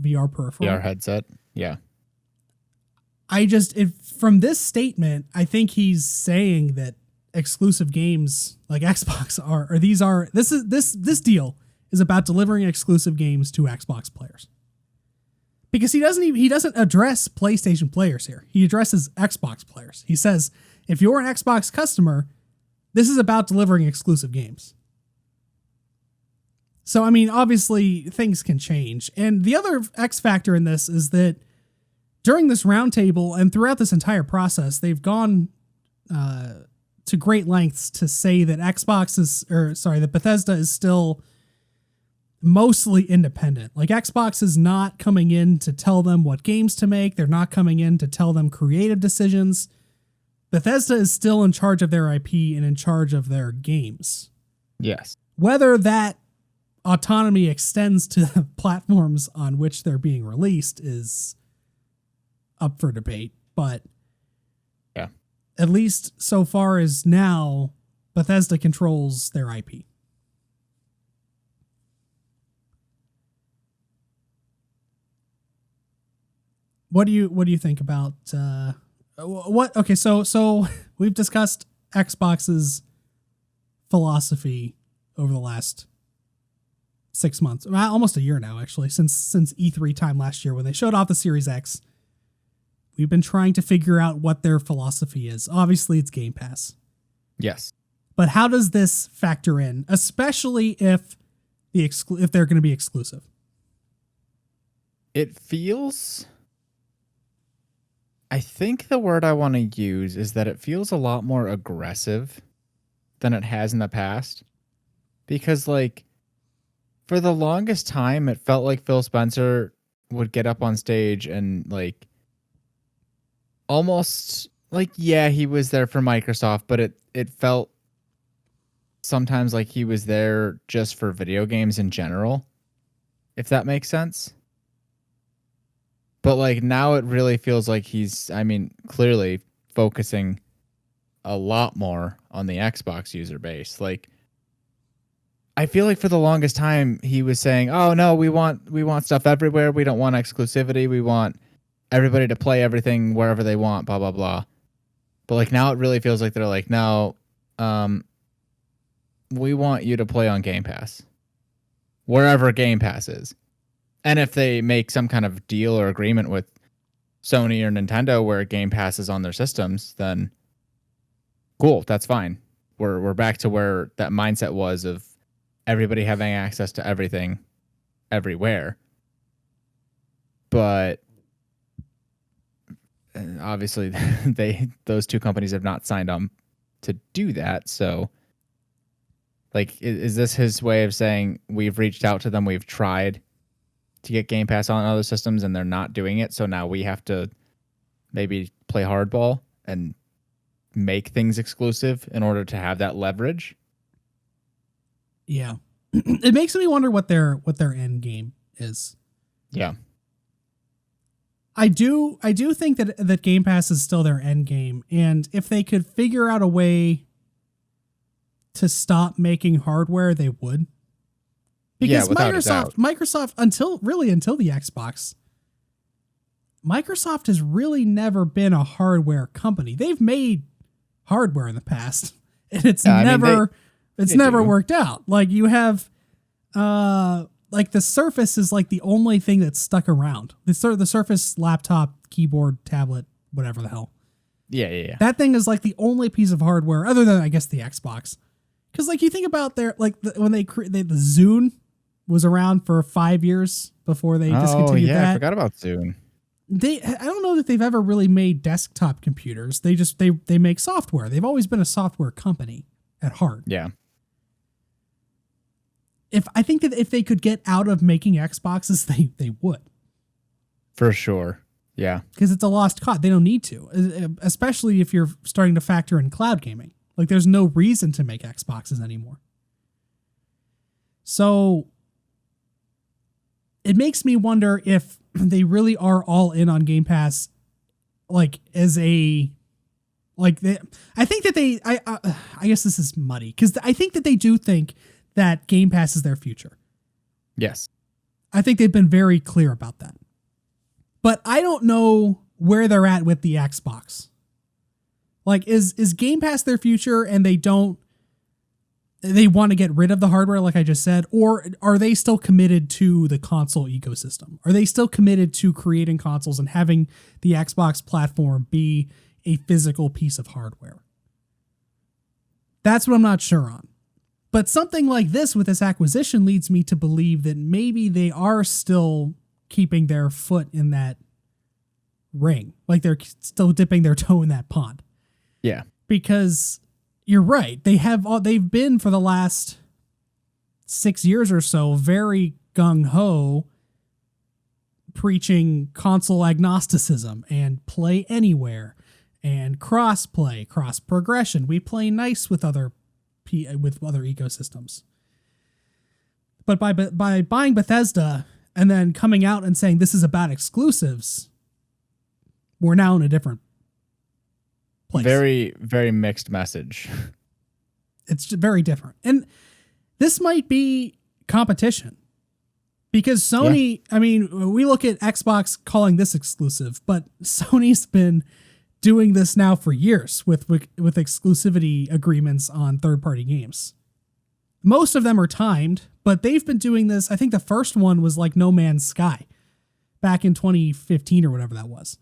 VR peripheral. VR headset. Yeah. From this statement, I think he's saying that exclusive games like Xbox this deal is about delivering exclusive games to Xbox players. Because he doesn't address PlayStation players here. He addresses Xbox players. He says, if you're an Xbox customer, this is about delivering exclusive games. So, I mean, obviously things can change. And the other X factor in this is that during this roundtable and throughout this entire process, they've gone to great lengths to say that that Bethesda is still mostly independent. Like Xbox is not coming in to tell them what games to make. They're not coming in to tell them creative decisions. Bethesda is still in charge of their IP and in charge of their games. Yes. Whether that autonomy extends to the platforms on which they're being released is up for debate. But yeah, at least so far as now, Bethesda controls their IP. What do you think about what? Okay, so we've discussed Xbox's philosophy over the last 6 months, almost a year now, actually, since E3 time last year when they showed off the Series X. We've been trying to figure out what their philosophy is. Obviously, it's Game Pass. Yes. But how does this factor in, especially if if they're going to be exclusive? It feels... I think the word I want to use is that it feels a lot more aggressive than it has in the past. Because, like, for the longest time, it felt like Phil Spencer would get up on stage and, like, almost, like, yeah, he was there for Microsoft, but it felt sometimes like he was there just for video games in general, if that makes sense. But, like, now it really feels like he's, I mean, clearly focusing a lot more on the Xbox user base. Like, I feel like for the longest time he was saying, "Oh no, we want stuff everywhere. We don't want exclusivity. We want everybody to play everything wherever they want, blah blah blah." But, like, now it really feels like they're like, "No, we want you to play on Game Pass. Wherever Game Pass is." And if they make some kind of deal or agreement with Sony or Nintendo where Game Pass is on their systems, then cool, that's fine. We're back to where that mindset was of everybody having access to everything everywhere. But obviously those two companies have not signed on to do that. So, like, is this his way of saying we've reached out to them, we've tried to get Game Pass on other systems and they're not doing it, so now we have to maybe play hardball and make things exclusive in order to have that leverage? Yeah. It makes me wonder what their end game is. Yeah. I do think that Game Pass is still their end game, and if they could figure out a way to stop making hardware, they would. Because Microsoft until the Xbox, Microsoft has really never been a hardware company. They've made hardware in the past, and it's never worked out. Like, you have like the Surface is like the only thing that's stuck around. The Surface laptop, keyboard, tablet, whatever the hell. Yeah. That thing is like the only piece of hardware other than, I guess, the Xbox. Because, like, you think about when the Zune was around for 5 years before they discontinued that. I forgot about Zune. I don't know that they've ever really made desktop computers. They make software. They've always been a software company at heart. Yeah. I think that if they could get out of making Xboxes, they would. For sure. Yeah. Because it's a lost cause. They don't need to, especially if you're starting to factor in cloud gaming. Like, there's no reason to make Xboxes anymore. So it makes me wonder if they really are all in on Game Pass, like, as a, like, I think that I guess this is muddy, because I think that they do think that Game Pass is their future. Yes. I think they've been very clear about that. But I don't know where they're at with the Xbox. Like, is Game Pass their future and they want to get rid of the hardware, like I just said, or are they still committed to the console ecosystem? Are they still committed to creating consoles and having the Xbox platform be a physical piece of hardware? That's what I'm not sure on. But something like this with this acquisition leads me to believe that maybe they are still keeping their foot in that ring. Like, they're still dipping their toe in that pond. Yeah. Because you're right. They've been for the last 6 years or so very gung-ho preaching console agnosticism and play anywhere and cross-play, cross-progression. We play nice with other ecosystems. But by buying Bethesda and then coming out and saying this is about exclusives, we're now in a different place. Very, very mixed message. It's very different. And this might be competition. Because Sony, I mean, we look at Xbox calling this exclusive, but Sony's been doing this now for years with exclusivity agreements on third-party games. Most of them are timed, but they've been doing this. I think the first one was like No Man's Sky back in 2015 or whatever that was.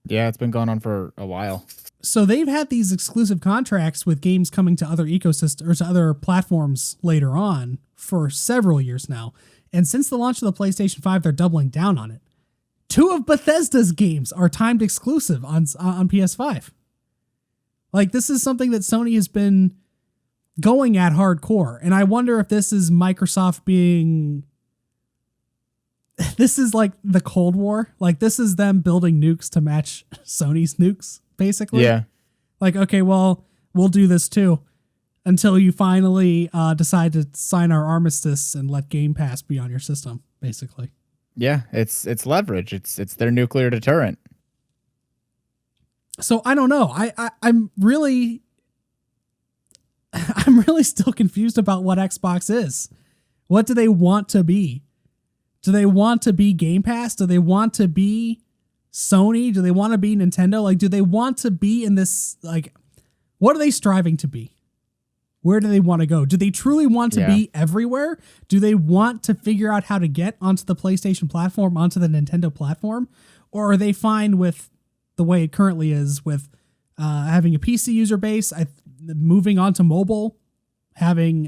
Yeah, it's been going on for a while. So they've had these exclusive contracts with games coming to other ecosystems or to other platforms later on for several years now. And since the launch of the PlayStation 5, they're doubling down on it. 2 of Bethesda's games are timed exclusive on PS5. Like, this is something that Sony has been going at hardcore. And I wonder if this is Microsoft being... This is like the Cold War. Like, this is them building nukes to match Sony's nukes, basically. Yeah. Like, okay, well, we'll do this too. Until you finally decide to sign our armistice and let Game Pass be on your system, basically. Yeah, it's leverage. It's their nuclear deterrent. So I don't know. I'm really still confused about what Xbox is. What do they want to be? Do they want to be Game Pass? Do they want to be Sony? Do they want to be Nintendo? Like, do they want to be in this? Like, what are they striving to be? Where do they want to go? Do they truly want to be everywhere? Do they want to figure out how to get onto the PlayStation platform, onto the Nintendo platform? Or are they fine with the way it currently is with having a PC user base, moving on to mobile, having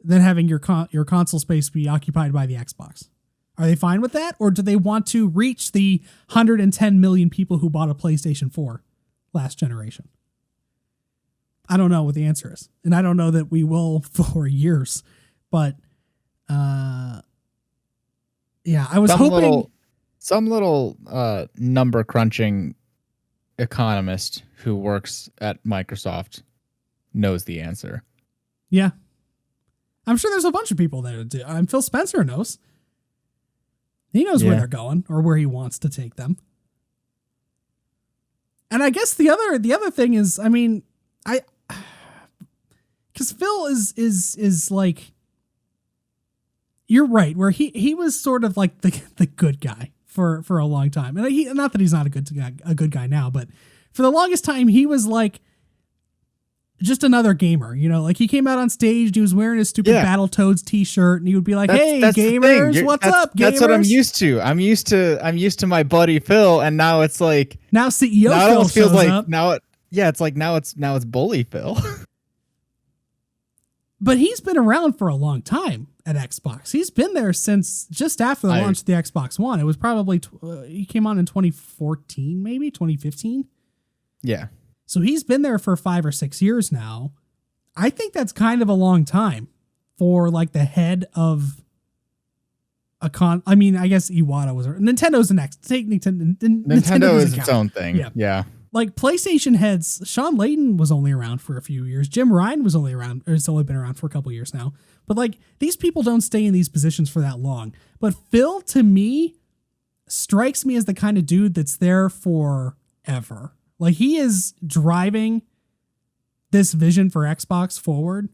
your console space be occupied by the Xbox? Are they fine with that? Or do they want to reach the 110 million people who bought a PlayStation 4 last generation? I don't know what the answer is. And I don't know that we will for years. But, yeah, I was hoping... Some little number crunching economist who works at Microsoft knows the answer. Yeah. I'm sure there's a bunch of people that do. Phil Spencer knows. He knows where they're going or where he wants to take them. And I guess the other thing is, I mean... Because Phil is like, you're right, where he was sort of like the good guy for a long time, and not that he's not a good guy now, but for the longest time he was like just another gamer, you know, like he came out on stage and he was wearing his stupid Battletoads t-shirt and he would be like, hey gamers, what's up, gamers? That's what I'm used to. I'm used to my buddy Phil, and now it's like now CEO Phil feels like up. It's like now it's bully Phil. But he's been around for a long time at Xbox. He's been there since just after the launch of the Xbox One. It was probably, he came on in 2014, maybe 2015. Yeah. So he's been there for 5 or 6 years now. I think that's kind of a long time for like the head of I mean, I guess Iwata was, Nintendo's the next. Take Nintendo. Nintendo is its own thing. Yeah. Like PlayStation heads, Sean Layden was only around for a few years. Jim Ryan was only around, or it's only been around for a couple years now. But like these people don't stay in these positions for that long. But Phil, to me, strikes me as the kind of dude that's there forever. Like he is driving this vision for Xbox forward.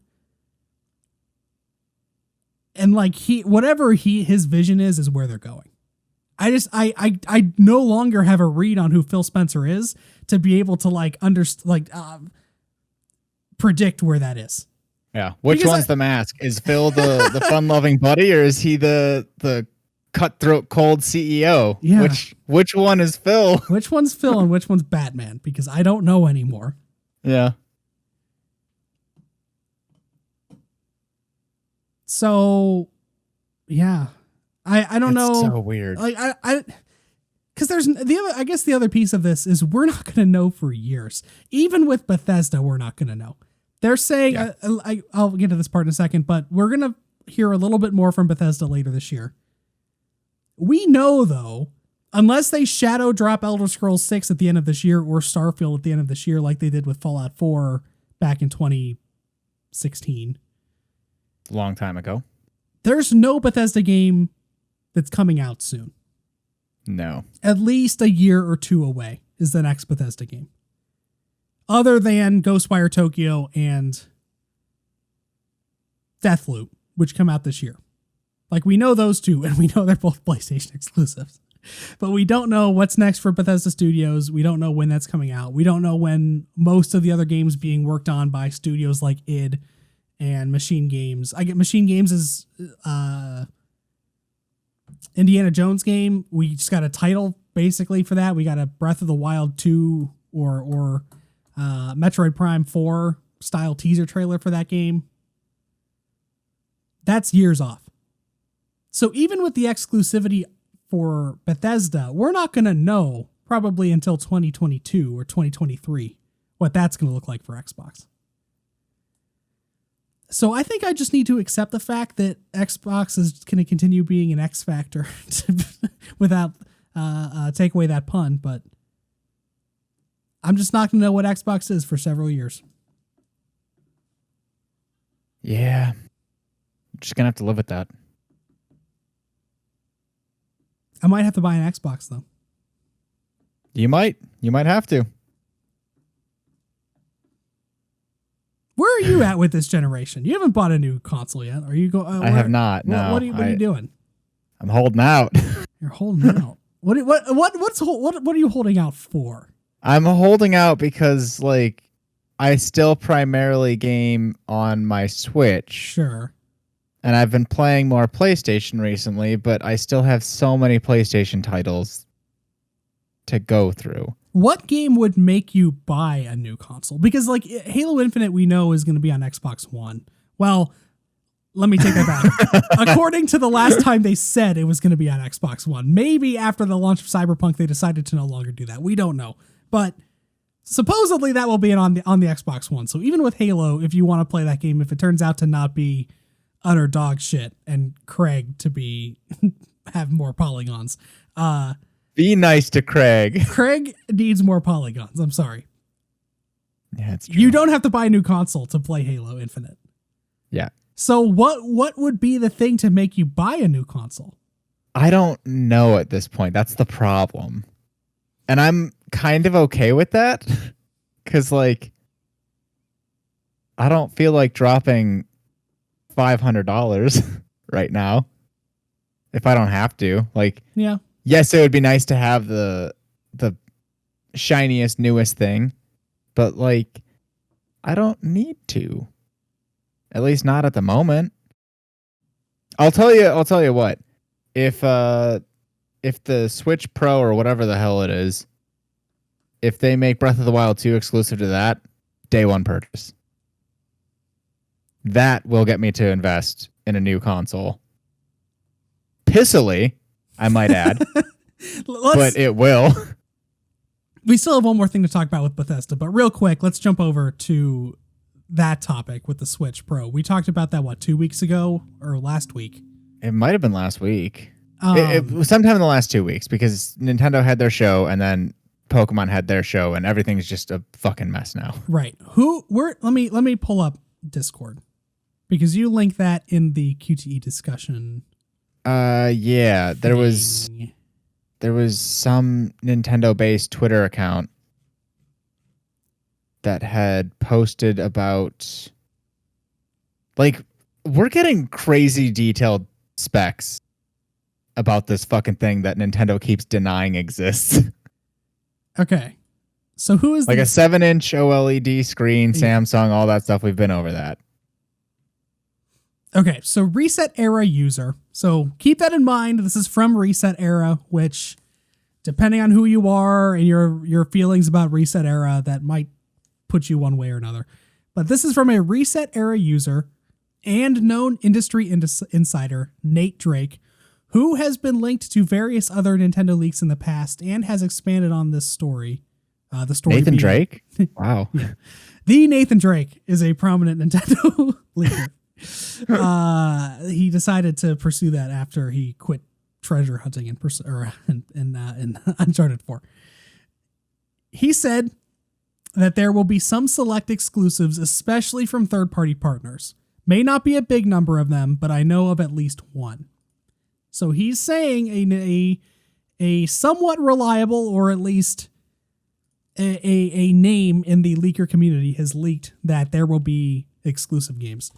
And like his vision is where they're going. I no longer have a read on who Phil Spencer is to be able to predict where that is. Yeah. Which one's the mask? Is Phil the fun-loving buddy, or is he the cutthroat cold CEO? Yeah. Which one is Phil? Which one's Phil and which one's Batman? Because I don't know anymore. Yeah. So, yeah. I don't know. It's so weird. Like because there's the other piece of this is we're not going to know for years. Even with Bethesda, we're not going to know. They're saying, I'll get to this part in a second, but we're going to hear a little bit more from Bethesda later this year. We know though, unless they shadow drop Elder Scrolls 6 at the end of this year or Starfield at the end of this year, like they did with Fallout 4 back in 2016. a long time ago. There's no Bethesda game that's coming out soon. No. At least a year or two away is the next Bethesda game. Other than Ghostwire Tokyo and Deathloop, which come out this year. Like, we know those two, and we know they're both PlayStation exclusives. But we don't know what's next for Bethesda Studios. We don't know when that's coming out. We don't know when most of the other games being worked on by studios like id and Machine Games. I get Machine Games is Indiana Jones game. We just got a title basically for that. We got a Breath of the Wild 2 or Metroid Prime 4 style teaser trailer for that game. That's years off. So even with the exclusivity for Bethesda, we're not going to know probably until 2022 or 2023 what that's going to look like for Xbox. So I think I just need to accept the fact that Xbox is going to continue being an X factor without take away that pun, but I'm just not going to know what Xbox is for several years. Yeah. I'm just going to have to live with that. I might have to buy an Xbox, though. You might. You might have to. Where are you at with this generation? You haven't bought a new console yet. Are you going? I have not. No. What are you doing? I'm holding out. You're holding out. What are you holding out for? I'm holding out because, like, I still primarily game on my Switch. Sure. And I've been playing more PlayStation recently, but I still have so many PlayStation titles to go through. What game would make you buy a new console? Because, like, Halo Infinite, we know is going to be on Xbox One. Well, let me take that back. According to the last time they said it was going to be on Xbox One. Maybe after the launch of Cyberpunk, they decided to no longer do that. We don't know. But supposedly that will be on the Xbox One. So even with Halo, if you want to play that game, if it turns out to not be utter dog shit and Craig to be have more polygons, be nice to Craig. Craig needs more polygons. I'm sorry. Yeah, it's true. You don't have to buy a new console to play Halo Infinite. Yeah. So what would be the thing to make you buy a new console? I don't know at this point. That's the problem. And I'm kind of okay with that because, like, I don't feel like dropping $500 right now if I don't have to. Like, yeah. Yes, it would be nice to have the shiniest, newest thing, but, like, I don't need to. At least not at the moment. I'll tell you what. If the Switch Pro or whatever the hell it is, if they make Breath of the Wild 2 exclusive to that, day one purchase. That will get me to invest in a new console. Pissily, I might add. But it will. We still have one more thing to talk about with Bethesda, but real quick, let's jump over to that topic with the Switch Pro. We talked about that, 2 weeks ago or last week? It might have been last week. It was sometime in the last 2 weeks because Nintendo had their show and then Pokemon had their show and everything's just a fucking mess now. Right. Let me pull up Discord because you linked that in the QTE discussion. Yeah, there was some Nintendo-based Twitter account that had posted about, like, we're getting crazy detailed specs about this fucking thing that Nintendo keeps denying exists. Okay. So who is like a 7-inch OLED screen, Samsung, all that stuff. We've been over that. Okay, so Reset Era user. So keep that in mind. This is from Reset Era, which, depending on who you are and your feelings about Reset Era, that might put you one way or another. But this is from a Reset Era user and known industry insider, Nate Drake, who has been linked to various other Nintendo leaks in the past and has expanded on this story. The story Nathan Drake? Wow. Yeah. The Nathan Drake is a prominent Nintendo leaker. He decided to pursue that after he quit treasure hunting in Uncharted 4. He said that there will be some select exclusives, especially from third-party partners. May not be a big number of them, but I know of at least one. So he's saying a somewhat reliable, or at least a name in the leaker community has leaked that there will be exclusive games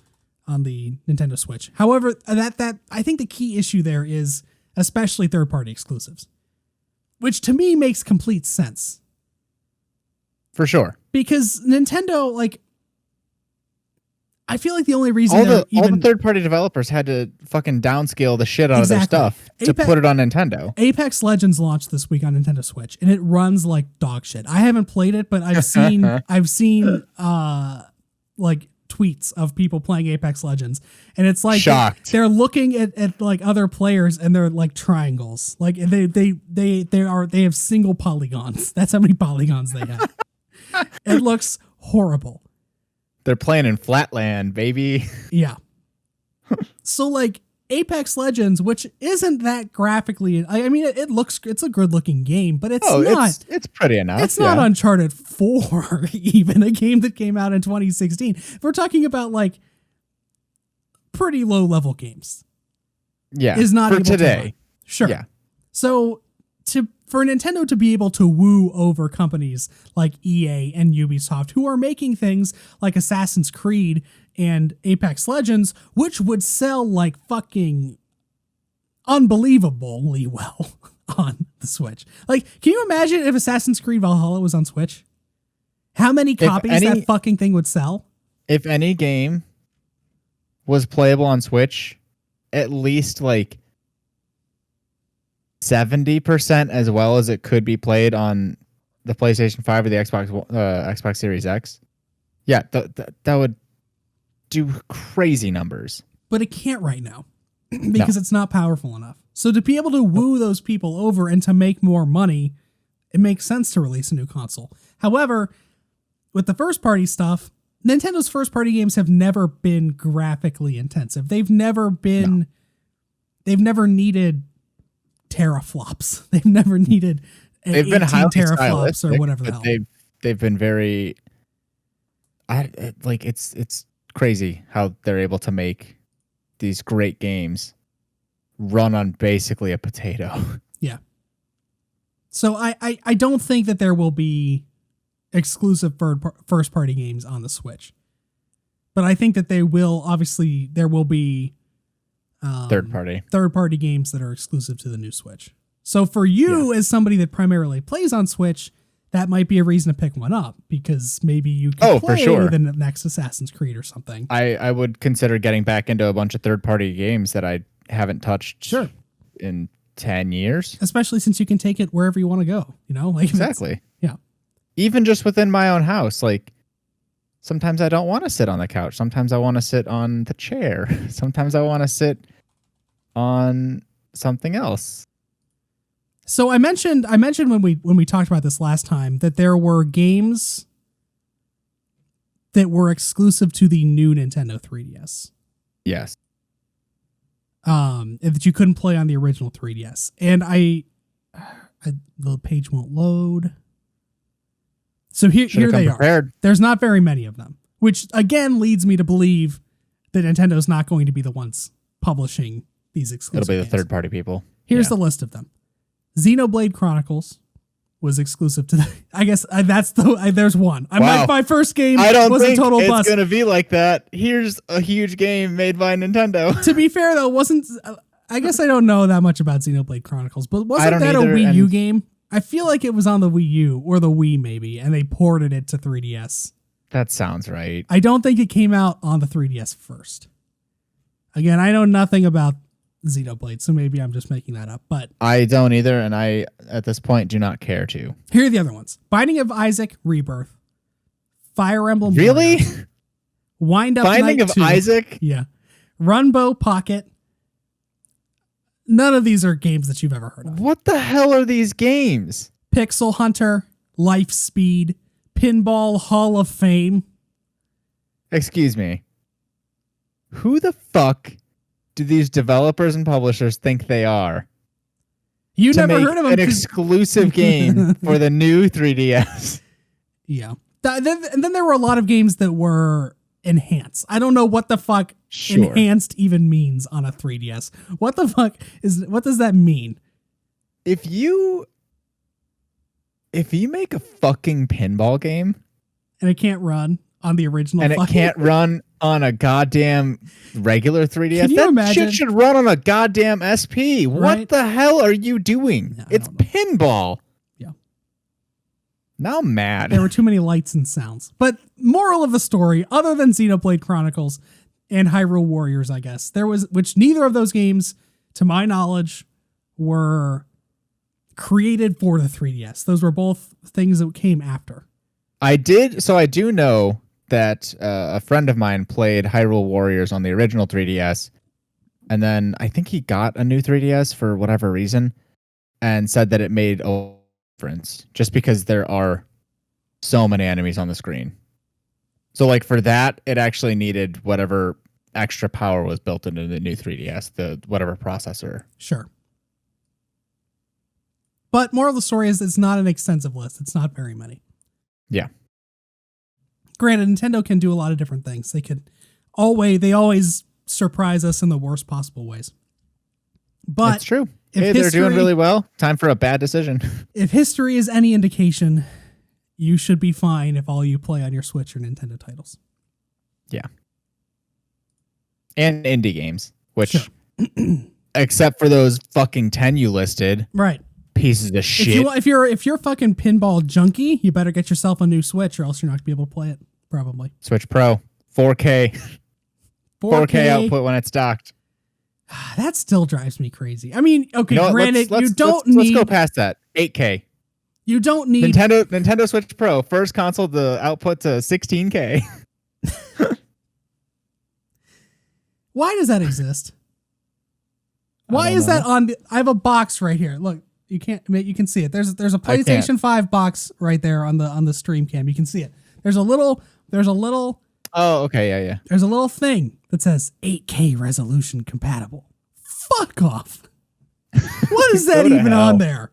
on the Nintendo Switch. However, that I think the key issue there is especially third-party exclusives, which to me makes complete sense. For sure. Because Nintendo, like, I feel like the only reason all the third-party developers had to fucking downscale the shit out of their stuff to put it on Nintendo. Apex Legends launched this week on Nintendo Switch, and it runs like dog shit. I haven't played it, but I've seen like tweets of people playing Apex Legends, and it's like they're looking at like other players, and they're like triangles. Like they have single polygons. That's how many polygons they have. It looks horrible. They're playing in Flatland, baby. Yeah. So like Apex Legends, which isn't that graphically, I mean, it's a good looking game, but it's not. It's pretty enough. It's not Uncharted 4, even a game that came out in 2016. We're talking about like pretty low level games. Yeah. Is not for able today. To run. Sure. Yeah. So for Nintendo to be able to woo over companies like EA and Ubisoft, who are making things like Assassin's Creed and Apex Legends, which would sell like fucking unbelievably well on the Switch. Like, can you imagine if Assassin's Creed Valhalla was on Switch? How many copies that fucking thing would sell? If any game was playable on Switch, at least like 70% as well as it could be played on the PlayStation 5 or the Xbox Series X. Yeah, that would do crazy numbers. But it can't right now because it's not powerful enough. So to be able to woo those people over and to make more money, it makes sense to release a new console. However, with the first party stuff, Nintendo's first party games have never been graphically intensive. They've never needed teraflops. They've never needed they've been highly teraflops or whatever the hell. They've been very it's crazy how they're able to make these great games run on basically a potato. Yeah. So I don't think that there will be exclusive first party games on the Switch. But I think that there will be third party games that are exclusive to the new Switch. So for you, as somebody that primarily plays on Switch, that might be a reason to pick one up, because maybe you can play the next Assassin's Creed or something. I would consider getting back into a bunch of third party games that I haven't touched in 10 years. Especially since you can take it wherever you want to go, like exactly. Yeah. Even just within my own house, like sometimes I don't want to sit on the couch. Sometimes I want to sit on the chair. Sometimes I want to sit on something else. So I mentioned when we talked about this last time that there were games that were exclusive to the new Nintendo 3DS. Yes. That you couldn't play on the original 3DS. And the page won't load. So here they are. There's not very many of them, which again leads me to believe that Nintendo's not going to be the ones publishing these exclusive games. It'll be the third-party people. Here's the list of them. Xenoblade Chronicles was exclusive to the... I guess there's one. My first game was a total bust. It's going to be like that. Here's a huge game made by Nintendo. To be fair, though, I guess I don't know that much about Xenoblade Chronicles, but wasn't that a Wii U game? I feel like it was on the Wii U or the Wii maybe, and they ported it to 3DS. That sounds right. I don't think it came out on the 3DS first. Again, I know nothing about Xenoblade, so maybe I'm just making that up. But I don't either, and I, at this point, do not care to. Here are the other ones. Binding of Isaac Rebirth. Fire Emblem Really? Warriors, Wind Up Binding Night of 2. Isaac? Yeah. Runbow Pocket. None of these are games that you've ever heard of. What the hell are these games? Pixel Hunter, Life Speed, Pinball Hall of Fame. Excuse me. Who the fuck do these developers and publishers think they are? You never heard of them? An exclusive game for the new 3DS. Yeah. And then there were a lot of games that were enhanced. I don't know what the fuck Sure. enhanced even means on a 3DS. What the fuck what does that mean? If you make a fucking pinball game And it can't run on the original and it can't run on a goddamn regular 3DS, Can you imagine? shit should run on a goddamn SP. Right? What the hell are you doing? Yeah, it's pinball. Yeah. Now I'm mad. There were too many lights and sounds. But moral of the story, other than Xenoblade Chronicles and Hyrule Warriors, I guess, which neither of those games, to my knowledge, were created for the 3DS. Those were both things that came after. I do know that a friend of mine played Hyrule Warriors on the original 3DS, and then I think he got a new 3DS for whatever reason, and said that it made a difference just because there are so many enemies on the screen. So like for that, it actually needed whatever extra power was built into the new 3DS, the whatever processor. Sure. But moral of the story is it's not an extensive list. It's not very many. Yeah. Granted, Nintendo can do a lot of different things. They always surprise us in the worst possible ways. But it's true. Hey, they're doing really well. Time for a bad decision. If history is any indication, you should be fine if all you play on your Switch are Nintendo titles. Yeah. And indie games, which, sure. except for those fucking 10 you listed, right? Pieces of shit. If you're fucking pinball junkie, you better get yourself a new Switch, or else you're not gonna be able to play it. Probably. Switch Pro, 4K 4K output when it's docked. That still drives me crazy. I mean, okay, You know what? granted, let's go past that. 8K. You don't need Nintendo Switch Pro, first console to output to 16K. Why does that exist? Why is that on I have a box right here. Look, you can see it. There's a PlayStation 5 box right there on the stream cam. You can see it. There's a little Oh, okay, yeah. There's a little thing that says 8K resolution compatible. Fuck off. What is that even on there?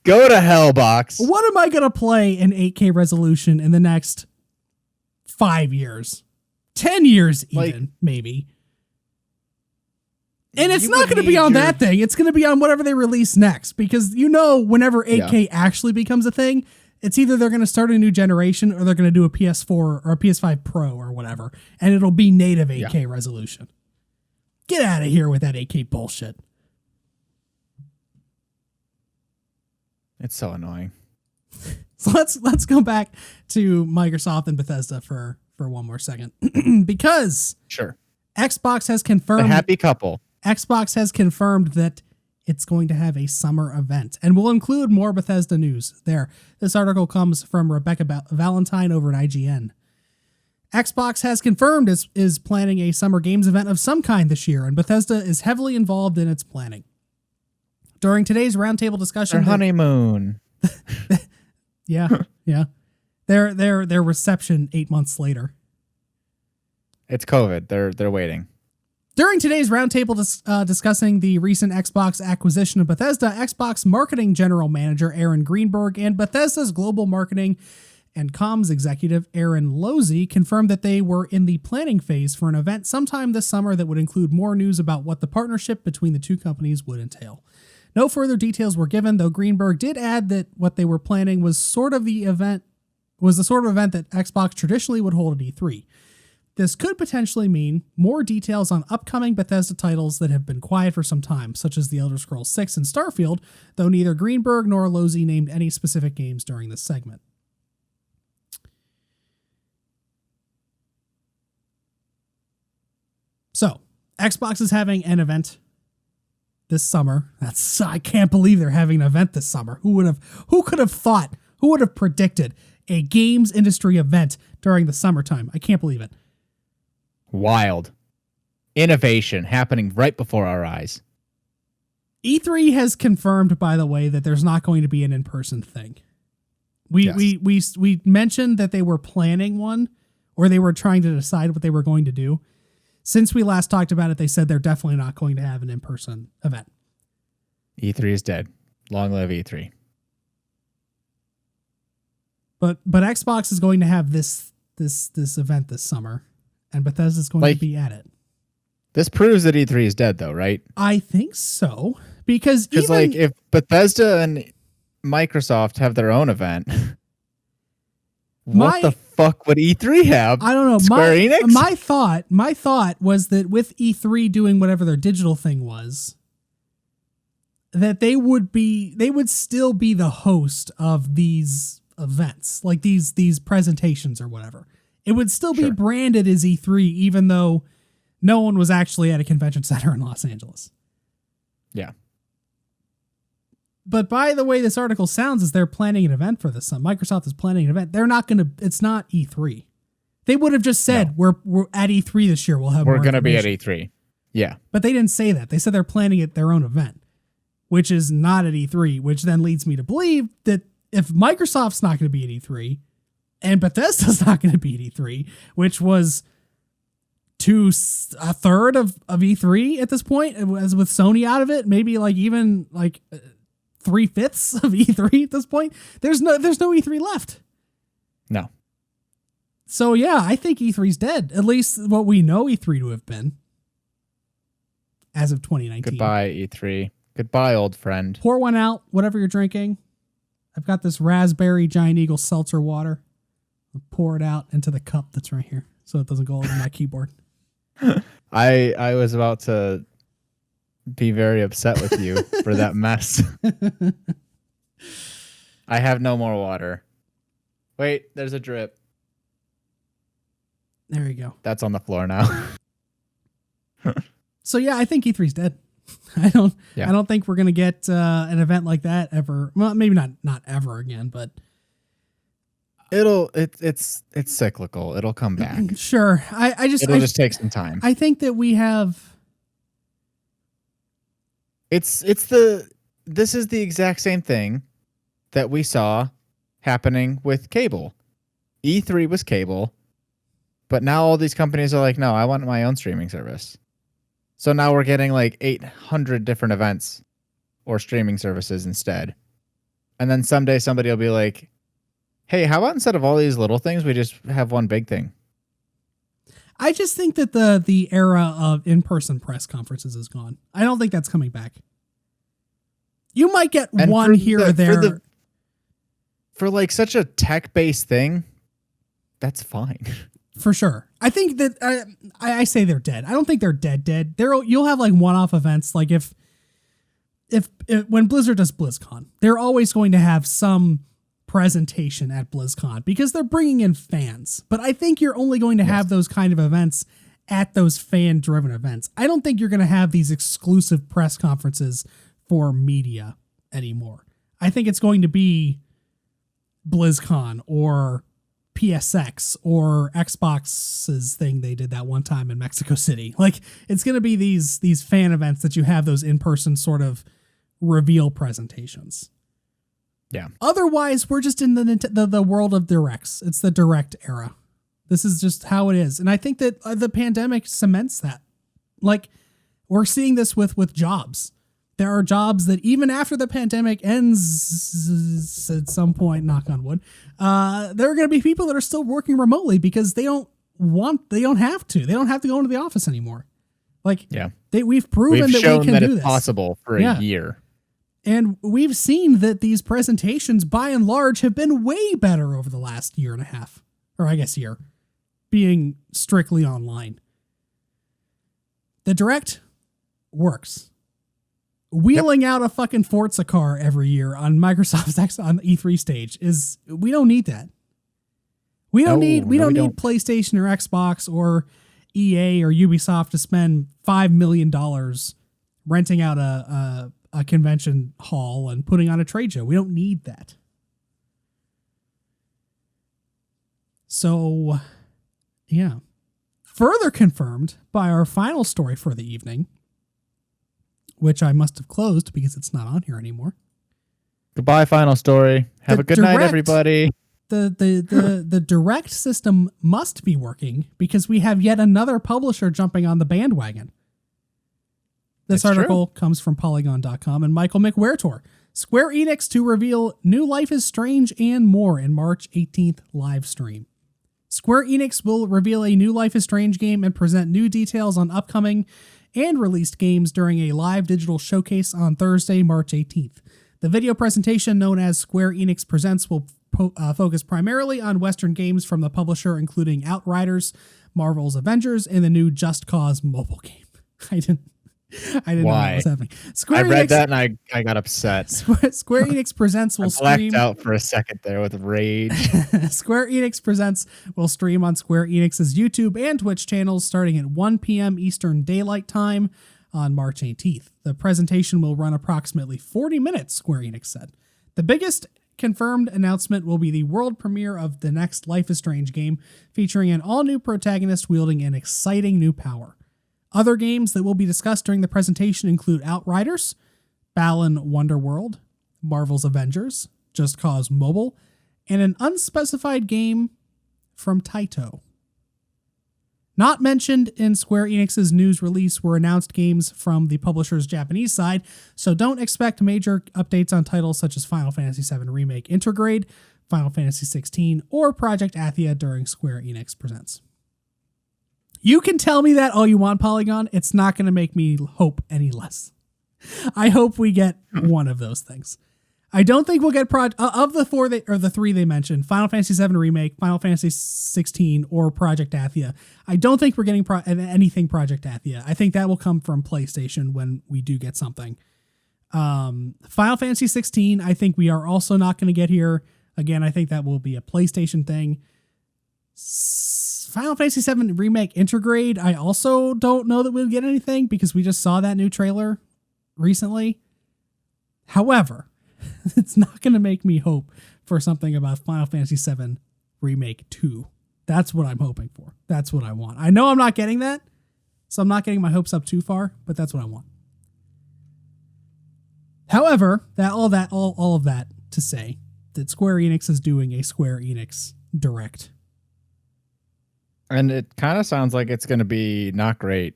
Go to hell, box. What am I going to play in 8K resolution in the next 5 years? 10 years even, maybe. And it's not going to be on that thing. It's going to be on whatever they release next. Because whenever 8K actually becomes a thing, it's either they're going to start a new generation or they're going to do a PS4 or a PS5 Pro or whatever. And it'll be native 8K resolution. Get out of here with that 8K bullshit. It's so annoying. So let's go back to Microsoft and Bethesda for one more second. Because sure, Xbox has confirmed a happy couple. Xbox has confirmed that it's going to have a summer event, and we'll include more Bethesda news there. This article comes from Rebecca Valentine over at IGN. Xbox has confirmed is planning a summer games event of some kind this year, and Bethesda is heavily involved in its planning. During today's roundtable discussion, their honeymoon. yeah. Their reception 8 months later. It's COVID. They're waiting. During today's roundtable discussing the recent Xbox acquisition of Bethesda, Xbox marketing general manager Aaron Greenberg and Bethesda's global marketing and comms executive Aaron Losey confirmed that they were in the planning phase for an event sometime this summer that would include more news about what the partnership between the two companies would entail. No further details were given, though Greenberg did add that what they were planning was the sort of event that Xbox traditionally would hold at E3. This could potentially mean more details on upcoming Bethesda titles that have been quiet for some time, such as The Elder Scrolls 6 and Starfield, though neither Greenberg nor Losey named any specific games during this segment. So, Xbox is having an event this summer. I can't believe they're having an event this summer. Who could have thought? Who would have predicted a games industry event during the summertime? I can't believe it. Wild. Innovation happening right before our eyes. E3 has confirmed, by the way, that there's not going to be an in-person thing. We mentioned that they were planning one, or they were trying to decide what they were going to do. Since we last talked about it, they said they're definitely not going to have an in-person event. E3 is dead. Long live E3. But Xbox is going to have this event this summer, and Bethesda's going to be at it. This proves that E3 is dead, though, right? I think so. Because like, if Bethesda and Microsoft have their own event, what the fuck would E3 have? I don't know. Square Enix? My thought was that with E3 doing whatever their digital thing was, that they would still be the host of these events, like these presentations or whatever. It would still be branded as E3, even though no one was actually at a convention center in Los Angeles. Yeah. But by the way this article sounds, is they're planning an event for this. Microsoft is planning an event. They're not going to, it's not E3. They would have just said, we're at E3 this year. We're going to be at E3. Yeah. But they didn't say that. They said they're planning at their own event, which is not at E3, which then leads me to believe that if Microsoft's not going to be at E3 and Bethesda's not going to be at E3, which was a third of E3 at this point, as with Sony out of it, maybe like even like 3/5 of E3 at this point, there's no E3 left. No. So yeah, I think E3's dead. At least what we know E3 to have been as of 2019. Goodbye, E3. Goodbye, old friend. Pour one out, whatever you're drinking. I've got this raspberry Giant Eagle seltzer water. I'll pour it out into the cup that's right here so it doesn't go over my keyboard. I was about to be very upset with you for that mess. I have no more water. Wait, there's a drip. There you go. That's on the floor now. So yeah, I think E3's dead. I don't think we're gonna get an event like that ever. Well, maybe not ever again, but it's cyclical. It'll come back. Sure. It'll just take some time. I think that we have. This is the exact same thing that we saw happening with cable. E3 was cable, but now all these companies are like, no, I want my own streaming service. So now we're getting like 800 different events or streaming services instead. And then someday somebody will be like, hey, how about instead of all these little things, we just have one big thing? I just think that the era of in-person press conferences is gone. I don't think that's coming back. You might get one here or there. For like such a tech-based thing, that's fine. For sure. I think that I say they're dead. I don't think they're dead. You'll have like one-off events. Like if when Blizzard does BlizzCon, they're always going to have some presentation at BlizzCon because they're bringing in fans. But I think you're only going to have those kind of events at those fan-driven events. I don't think you're going to have these exclusive press conferences for media anymore. I think it's going to be BlizzCon or PSX or Xbox's thing they did that one time in Mexico City. Like it's going to be these fan events that you have those in-person sort of reveal presentations. Yeah. Otherwise, we're just in the world of directs. It's the direct era. This is just how it is. And I think that the pandemic cements that. Like we're seeing this with jobs. There are jobs that even after the pandemic ends at some point, knock on wood, there are going to be people that are still working remotely because they don't have to go into the office anymore. Like, we've proven that we can do this. It's possible for a year. And we've seen that these presentations, by and large, have been way better over the last year and a half, or I guess year, being strictly online. The direct works. Wheeling out a fucking Forza car every year on Microsoft's on the E3 stage we don't need that. We don't need PlayStation or Xbox or EA or Ubisoft to spend $5 million renting out a convention hall and putting on a trade show. We don't need that. So, yeah. Further confirmed by our final story for the evening, which I must have closed because it's not on here anymore. Goodbye, final story. Have a good night, everybody. The direct system must be working because we have yet another publisher jumping on the bandwagon. This article comes from Polygon.com and Michael McWhertor. Square Enix to reveal new Life is Strange and more in March 18th live stream. Square Enix will reveal a new Life is Strange game and present new details on upcoming and released games during a live digital showcase on Thursday, March 18th. The video presentation, known as Square Enix Presents, will focus primarily on Western games from the publisher, including Outriders, Marvel's Avengers, and the new Just Cause mobile game. I didn't know what was happening. I read that and I got upset. Square Enix Presents will stream. Blacked out for a second there with rage. Square Enix Presents will stream on Square Enix's YouTube and Twitch channels starting at 1 p.m. Eastern Daylight Time on March 18th. The presentation will run approximately 40 minutes, Square Enix said. The biggest confirmed announcement will be the world premiere of the next Life is Strange game, featuring an all-new protagonist wielding an exciting new power. Other games that will be discussed during the presentation include Outriders, Balan Wonderworld, Marvel's Avengers, Just Cause Mobile, and an unspecified game from Taito. Not mentioned in Square Enix's news release were announced games from the publisher's Japanese side, so don't expect major updates on titles such as Final Fantasy VII Remake Intergrade, Final Fantasy XVI, or Project Athia during Square Enix Presents. You can tell me that all you want, Polygon. It's not going to make me hope any less. I hope we get one of those things. I don't think we'll get of the three they mentioned: Final Fantasy VII Remake, Final Fantasy XVI, or Project Athia. I don't think we're getting anything Project Athia. I think that will come from PlayStation when we do get something. Final Fantasy XVI, I think we are also not going to get here. Again, I think that will be a PlayStation thing. Final Fantasy VII Remake Intergrade, I also don't know that we'll get anything because we just saw that new trailer recently. However, it's not going to make me hope for something about Final Fantasy VII Remake 2. That's what I'm hoping for. That's what I want. I know I'm not getting that, so I'm not getting my hopes up too far, but that's what I want. However, all of that to say that Square Enix is doing a Square Enix Direct. And it kind of sounds like it's going to be not great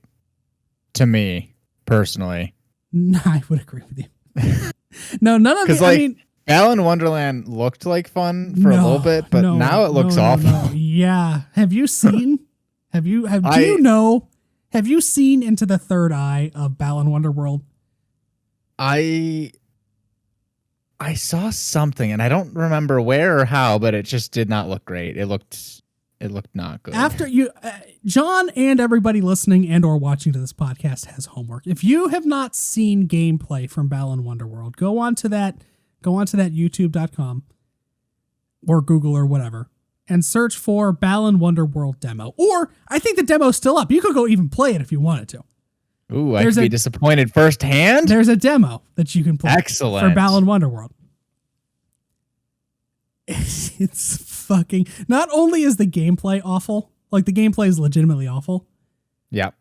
to me personally. I would agree with you. No, none of it. Like, I mean, Balan Wonderland looked like fun for a little bit, but now it looks awful. No. Yeah. Have you seen? Have you seen Into the Third Eye of Balan Wonderworld? I saw something, and I don't remember where or how, but it just did not look great. It looked not good. After you, John, and everybody listening and or watching to this podcast has homework. If you have not seen gameplay from Balan Wonderworld, go on to that youtube.com or Google or whatever and search for Balan Wonderworld demo. Or I think the demo's still up. You could go even play it if you wanted to. Ooh, I could be disappointed firsthand. There's a demo that you can play. Excellent. For Balan Wonderworld. It's fucking... Not only is the gameplay awful, like the gameplay is legitimately awful. Yep.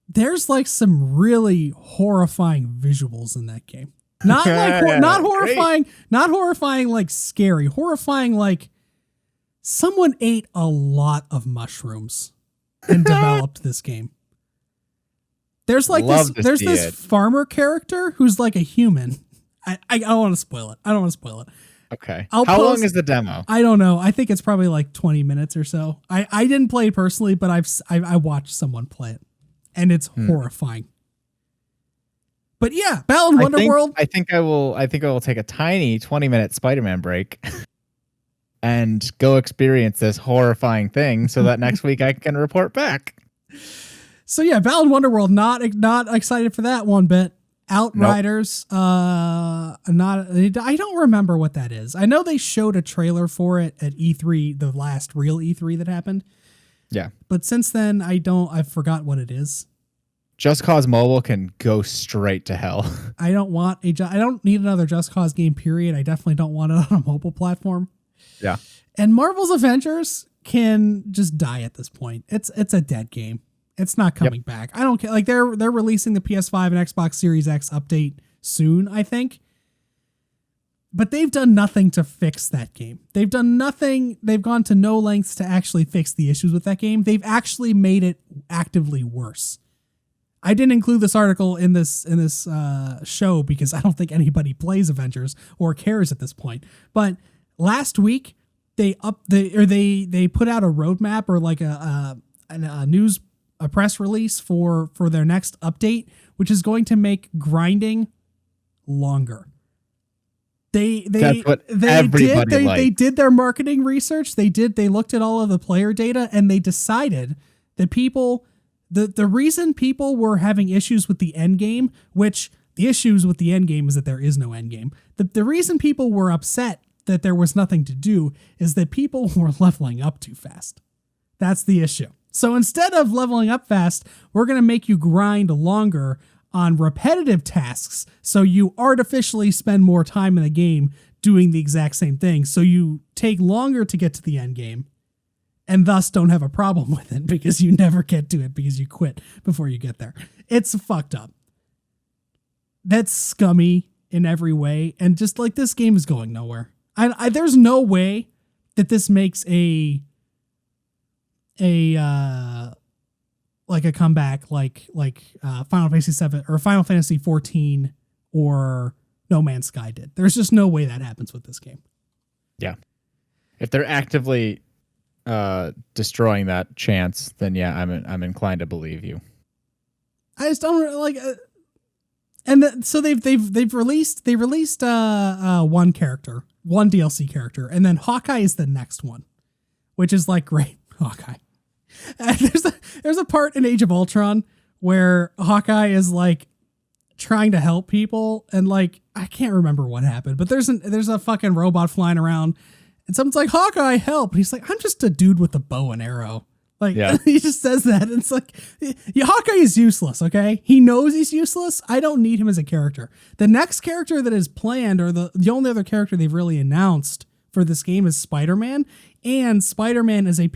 There's like some really horrifying visuals in that game. Not like not horrifying, not horrifying like scary, horrifying like someone ate a lot of mushrooms and developed this game. There's like this farmer character who's like a human. I don't want to spoil it. Okay. How long is the demo? I don't know. I think it's probably like 20 minutes or so. I didn't play it personally, but I watched someone play it, and it's horrifying. But yeah, Balan Wonderworld. I think I will take a tiny 20-minute Spider-Man break and go experience this horrifying thing so that next week I can report back. So yeah, Balan Wonderworld, not excited for that one bit. Outriders, nope. I don't remember what that is. I know they showed a trailer for it at E3, the last real E3 that happened. Yeah. But since then, I forgot what it is. Just Cause Mobile can go straight to hell. I don't need another Just Cause game, period. I definitely don't want it on a mobile platform. Yeah. And Marvel's Avengers can just die at this point. It's a dead game. It's not coming back. I don't care. Like they're releasing the PS5 and Xbox Series X update soon, I think. But they've done nothing to fix that game. They've done nothing. They've gone to no lengths to actually fix the issues with that game. They've actually made it actively worse. I didn't include this article in this show because I don't think anybody plays Avengers or cares at this point. But last week, they put out a roadmap or like a press release for their next update, which is going to make grinding longer. That's what everybody likes. They did their marketing research. They looked at all of the player data, and they decided that the reason people were having issues with the end game, which the issues with the end game is that there is no end game. The reason people were upset that there was nothing to do is that people were leveling up too fast. That's the issue. So instead of leveling up fast, we're going to make you grind longer on repetitive tasks, so you artificially spend more time in the game doing the exact same thing, so you take longer to get to the end game and thus don't have a problem with it because you never get to it because you quit before you get there. It's fucked up. That's scummy in every way, and just like this game is going nowhere. There's no way that this makes a comeback like Final Fantasy 7 or Final Fantasy 14 or No Man's Sky did. There's just no way that happens with this game. Yeah. If they're actively destroying that chance, then yeah, I'm inclined to believe you. I just don't like so they've released one character, one DLC character, and then Hawkeye is the next one, which is like great. Hawkeye. And there's a part in Age of Ultron where Hawkeye is like trying to help people, and like I can't remember what happened, but there's a fucking robot flying around, and someone's like, "Hawkeye, help!" And he's like, "I'm just a dude with a bow and arrow." Like, yeah. He just says that, and it's like, Hawkeye is useless. Okay, he knows he's useless. I don't need him as a character. The next character that is planned, or the only other character they've really announced for this game, is Spider-Man, and Spider-Man is a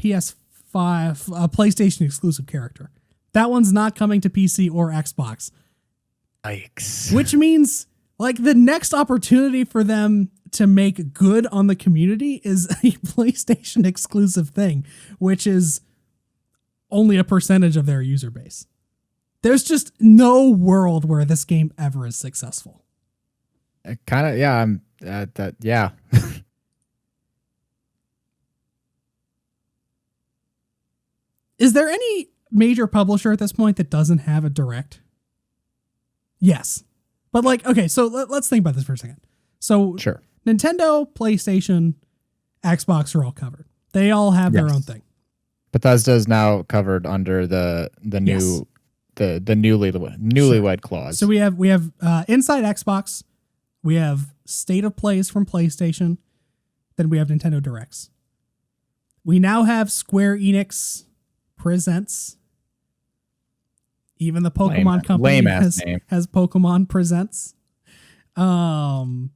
PlayStation exclusive character. That one's not coming to PC or Xbox. Yikes. Which means like the next opportunity for them to make good on the community is a PlayStation exclusive thing, which is only a percentage of their user base. There's just no world where this game ever is successful. Kind of, yeah. Yeah. Is there any major publisher at this point that doesn't have a direct? Yes. But like, okay, so let's think about this for a second. So sure. Nintendo, PlayStation, Xbox are all covered. They all have their own thing. Bethesda is now covered under the new the newlywed clause. So we have Inside Xbox, we have State of Plays from PlayStation, then we have Nintendo Directs. We now have Square Enix Presents. Even the Pokemon company has Pokemon Presents. Do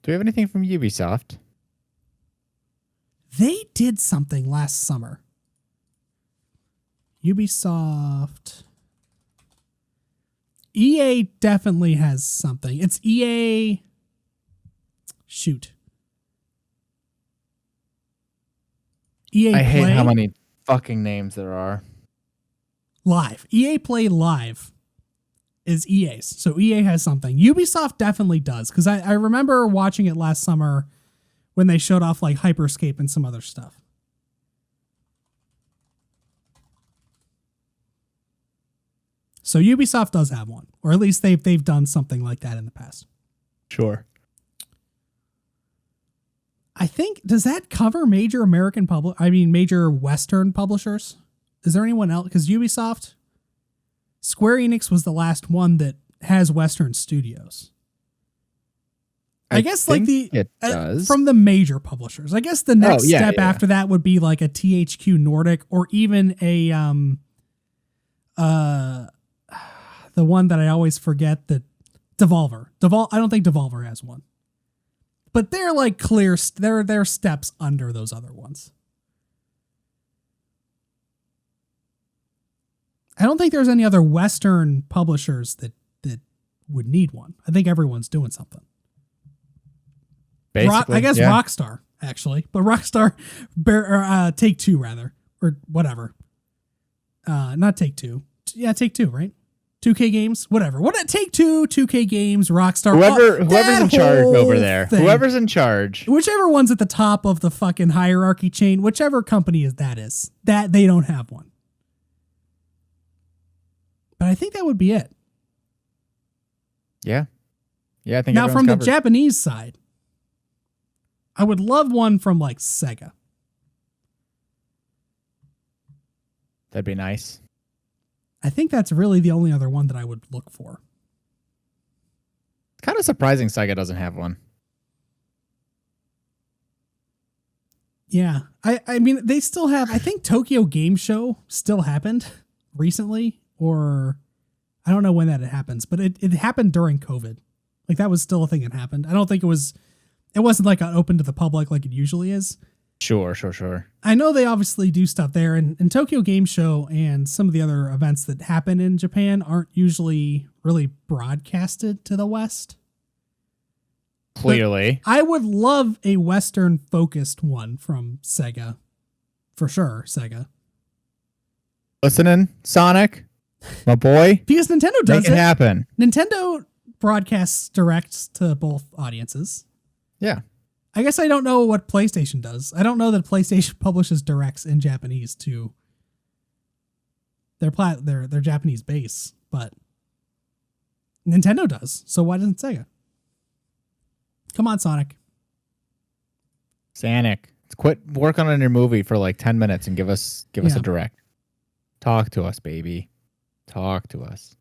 we have anything from Ubisoft? They did something last summer. Ubisoft. EA definitely has something. It's EA. Shoot. EA I hate Play how many fucking names there are. Live. EA Play Live is EA's. So EA has something. Ubisoft definitely does, because I remember watching it last summer when they showed off like Hyperscape and some other stuff. So Ubisoft does have one, or at least they've done something like that in the past. Sure. I think, does that cover major major Western publishers? Is there anyone else? Because Ubisoft, Square Enix was the last one that has Western studios. I guess like it does. From the major publishers. I guess the next step after that would be like a THQ Nordic, or even a the one that I always forget, that Devolver. I don't think Devolver has one. But they're like clear, they're steps under those other ones. I don't think there's any other Western publishers that would need one. I think everyone's doing something. Basically, I guess Rockstar, actually. But Rockstar, Take-Two rather, or whatever. Not Take-Two. Yeah, Take-Two, right? 2K Games, whatever. What Take Two, 2K Games, Rockstar, whoever's in charge over there, thing. whoever's in charge, whichever one's at the top of the fucking hierarchy chain, whichever company is, that they don't have one. But I think that would be it. Yeah. I think now from covered. the Japanese side, I would love one from like Sega. That'd be nice. I think that's really the only other one that I would look for. It's kind of surprising Sega doesn't have one. Yeah. I mean, they still have, I think Tokyo Game Show still happened recently, or I don't know when that happens, but it happened during COVID. Like that was still a thing that happened. I don't think it wasn't like open to the public like it usually is. Sure. I know they obviously do stuff there, and Tokyo Game Show and some of the other events that happen in Japan aren't usually really broadcasted to the West. Clearly. But I would love a Western focused one from Sega. For sure, Sega. Listening, Sonic, my boy. Because Nintendo does Make it happen. Nintendo broadcasts direct to both audiences. Yeah. I guess I don't know what PlayStation does. I don't know that PlayStation publishes directs in Japanese to their Japanese base, but Nintendo does. So why doesn't Sega? Come on, Sonic. Quit working on your movie for like 10 minutes and give us a direct. Talk to us, baby. Talk to us.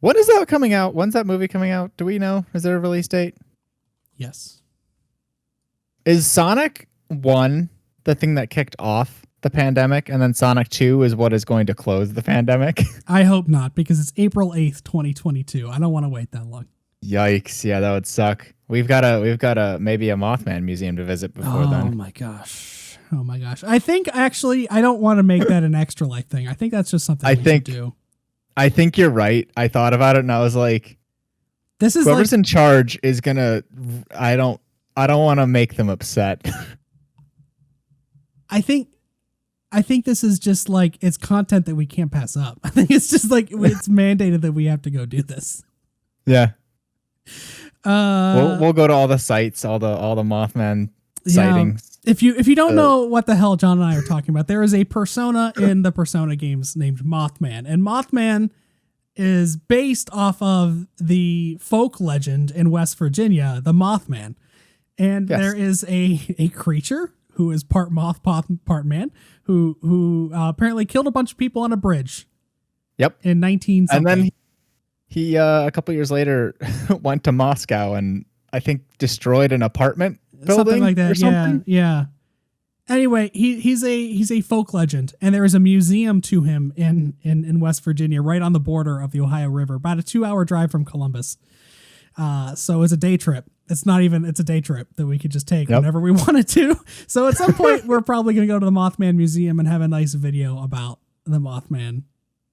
When is that coming out? When's that movie coming out? Do we know? Is there a release date? Yes. Is Sonic 1 the thing that kicked off the pandemic, and then Sonic 2 is what is going to close the pandemic? I hope not, because it's April 8th, 2022. I don't want to wait that long. Yikes. Yeah, that would suck. We've got a maybe a Mothman museum to visit before then. Oh my gosh. I think actually I don't want to make that an Extra Life thing. I think that's just something we should do. I think you're right. I thought about it and I was like, this is whoever's in charge is gonna. I don't want to make them upset. I think this is just like, it's content that we can't pass up. I think it's just like it's mandated that we have to go do this. Yeah. We'll go to all the sites, all the Mothman sightings. If you don't know what the hell John and I are talking about, there is a persona in the Persona games named Mothman, and Mothman is based off of the folk legend in West Virginia, the Mothman. And there is a creature who is part moth, part man, who apparently killed a bunch of people on a bridge. Yep. In 19 something. And then he a couple years later went to Moscow and I think destroyed an apartment building, something like that. Or something. Yeah. Anyway, he's a folk legend, and there is a museum to him in West Virginia, right on the border of the Ohio River, about a 2-hour drive from Columbus. So it's a day trip. It's a day trip that we could just take whenever we wanted to. So at some point, we're probably going to go to the Mothman Museum and have a nice video about the Mothman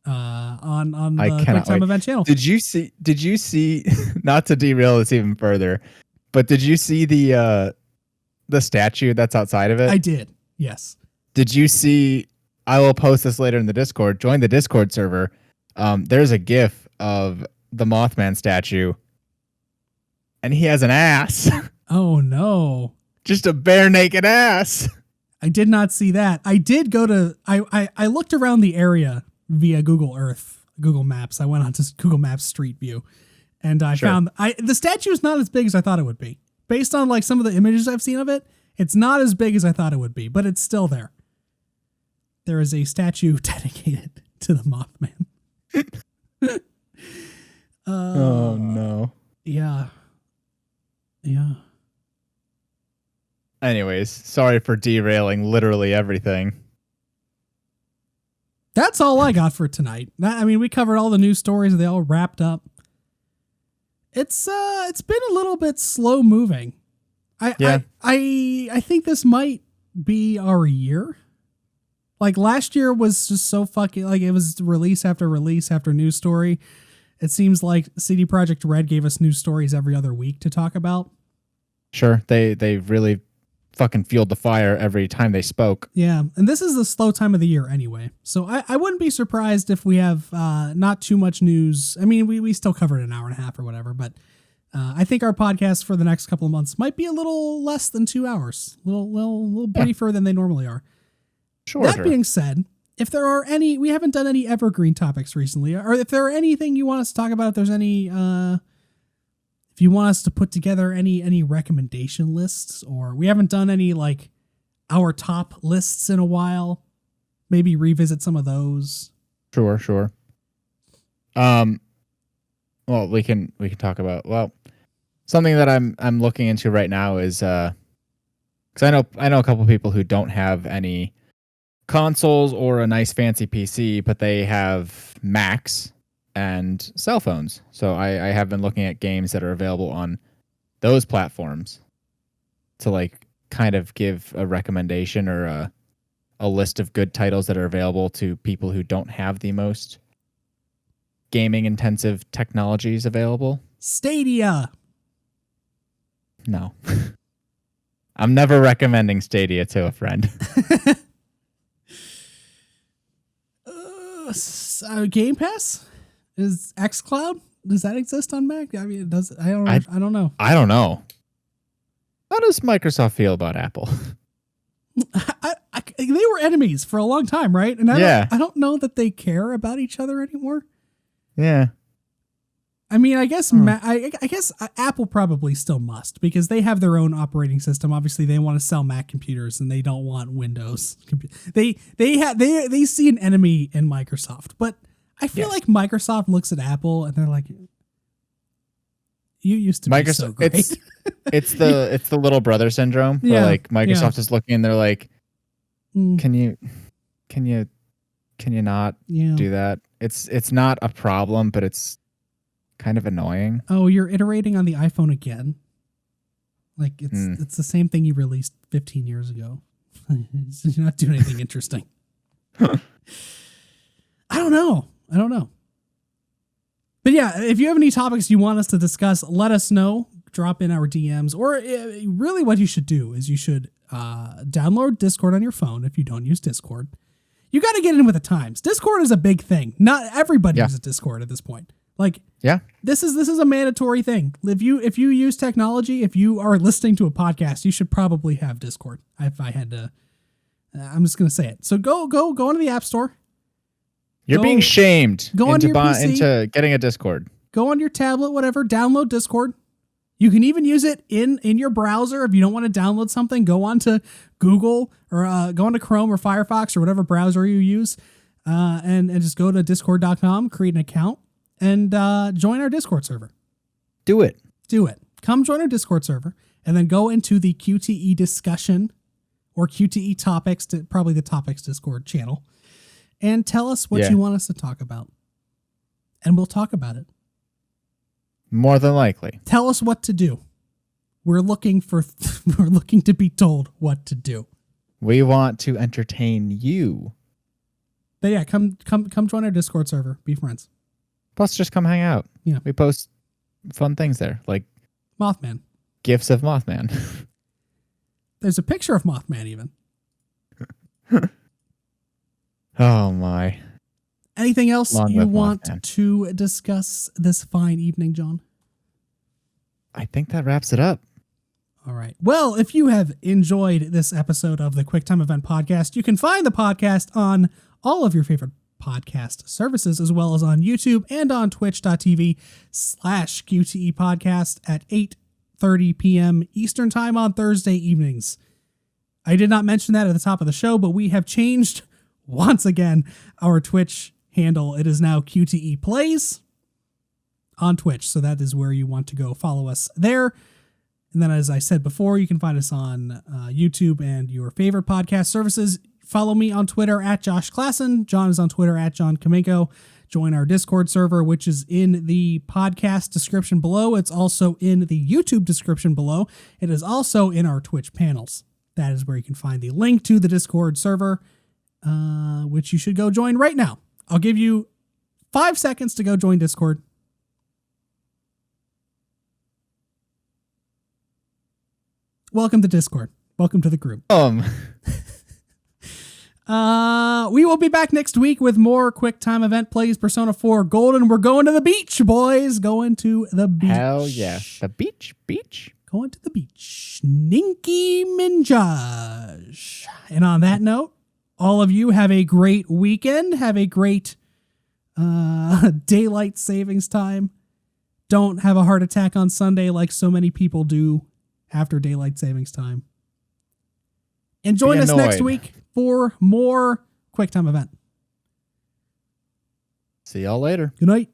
on the Quick Time Event channel. Did you see? Not to derail this even further, but did you see the statue that's outside of it? I did. Yes. Did you see? I will post this later in the Discord. Join the Discord server. There's a GIF of the Mothman statue, and he has an ass. Oh no! Just a bare naked ass. I did not see that. I did go to. I looked around the area via Google Maps. I went onto Google Maps Street View, and I found the statue is not as big as I thought it would be. Based on like some of the images I've seen of it, it's not as big as I thought it would be, but it's still there. There is a statue dedicated to the Mothman. Oh no. Yeah. Anyways, sorry for derailing literally everything. That's all I got for tonight. I mean, we covered all the news stories. They all wrapped up. It's been a little bit slow moving. I think this might be our year. Like last year was just so fucking, like it was release after news story. It seems like CD Projekt Red gave us news stories every other week to talk about. Sure, they really fucking fueled the fire every time they spoke. Yeah, and this is the slow time of the year anyway. So I wouldn't be surprised if we have not too much news. I mean, we still covered an hour and a half or whatever, but I think our podcast for the next couple of months might be a little less than 2 hours, a little briefer than they normally are. Shorter. That being said, if there are any, we haven't done any evergreen topics recently, or if there are anything you want us to talk about, if there's any, if you want us to put together any recommendation lists, or we haven't done any like our top lists in a while, maybe revisit some of those. Sure. Well, we can talk about, well, something that I'm looking into right now is, cause I know a couple people who don't have any consoles or a nice fancy PC, but they have Macs and cell phones. So I have been looking at games that are available on those platforms to like kind of give a recommendation or a list of good titles that are available to people who don't have the most gaming intensive technologies available. Stadia. No. I'm never recommending Stadia to a friend. Game Pass? Is xCloud? Does that exist on Mac? I mean, it does. I don't know. I don't know. How does Microsoft feel about Apple? They were enemies for a long time, right? And I don't know that they care about each other anymore. Yeah. I mean, I guess I guess Apple probably still must, because they have their own operating system. Obviously, they want to sell Mac computers and they don't want Windows. They see an enemy in Microsoft, but I feel like Microsoft looks at Apple and they're like, "You used to be so great." It's the little brother syndrome. Where like Microsoft is looking and they're like, "Can you not do that?" It's not a problem, but it's kind of annoying. Oh, you're iterating on the iPhone again? Like it's the same thing you released 15 years ago. You're not doing anything interesting. I don't know. But yeah, if you have any topics you want us to discuss, let us know. Drop in our DMs. Or really what you should do is you should download Discord on your phone if you don't use Discord. You got to get in with the times. Discord is a big thing. Not everybody uses Discord at this point. Like, this is a mandatory thing. If you use technology, if you are listening to a podcast, you should probably have Discord. If I had to, I'm just gonna say it. So go onto the App Store. You're being shamed into getting a Discord. Go on your tablet, whatever. Download Discord. You can even use it in your browser if you don't want to download something. Go on to Google or go on to Chrome or Firefox or whatever browser you use, and just go to discord.com, create an account. And join our Discord server. Do it. Come join our Discord server and then go into the QTE discussion or QTE topics, probably the topics Discord channel, and tell us what you want us to talk about. And we'll talk about it. More than likely. Tell us what to do. We're looking to be told what to do. We want to entertain you. But yeah, come join our Discord server. Be friends. Plus, just come hang out. Yeah. We post fun things there, like Mothman. GIFs of Mothman. There's a picture of Mothman even. Oh, my. Anything else you want to discuss this fine evening, John? I think that wraps it up. All right. Well, if you have enjoyed this episode of the QuickTime Event Podcast, you can find the podcast on all of your favorite podcast services, as well as on YouTube and on twitch.tv/QTE podcast at 8:30 p.m. Eastern time on Thursday evenings. I did not mention that at the top of the show, but we have changed once again our Twitch handle. It is now QTE Plays on Twitch. So that is where you want to go follow us there. And then, as I said before, you can find us on YouTube and your favorite podcast services. Follow me on Twitter at Josh Clasen. John is on Twitter at John Kamenko. Join our Discord server, which is in the podcast description below. It's also in the YouTube description below. It is also in our Twitch panels. That is where you can find the link to the Discord server, which you should go join right now. I'll give you 5 seconds to go join Discord. Welcome to Discord. Welcome to the group. We will be back next week with more quick time event plays. Persona 4 Golden. We're going to the beach, boys. Going to the beach. Hell yeah. The beach. Going to the beach. Ninky Minjaj. And on that note, all of you have a great weekend. Have a great daylight savings time. Don't have a heart attack on Sunday like so many people do after daylight savings time. And join us next week for more quick time event. See y'all later. Good night.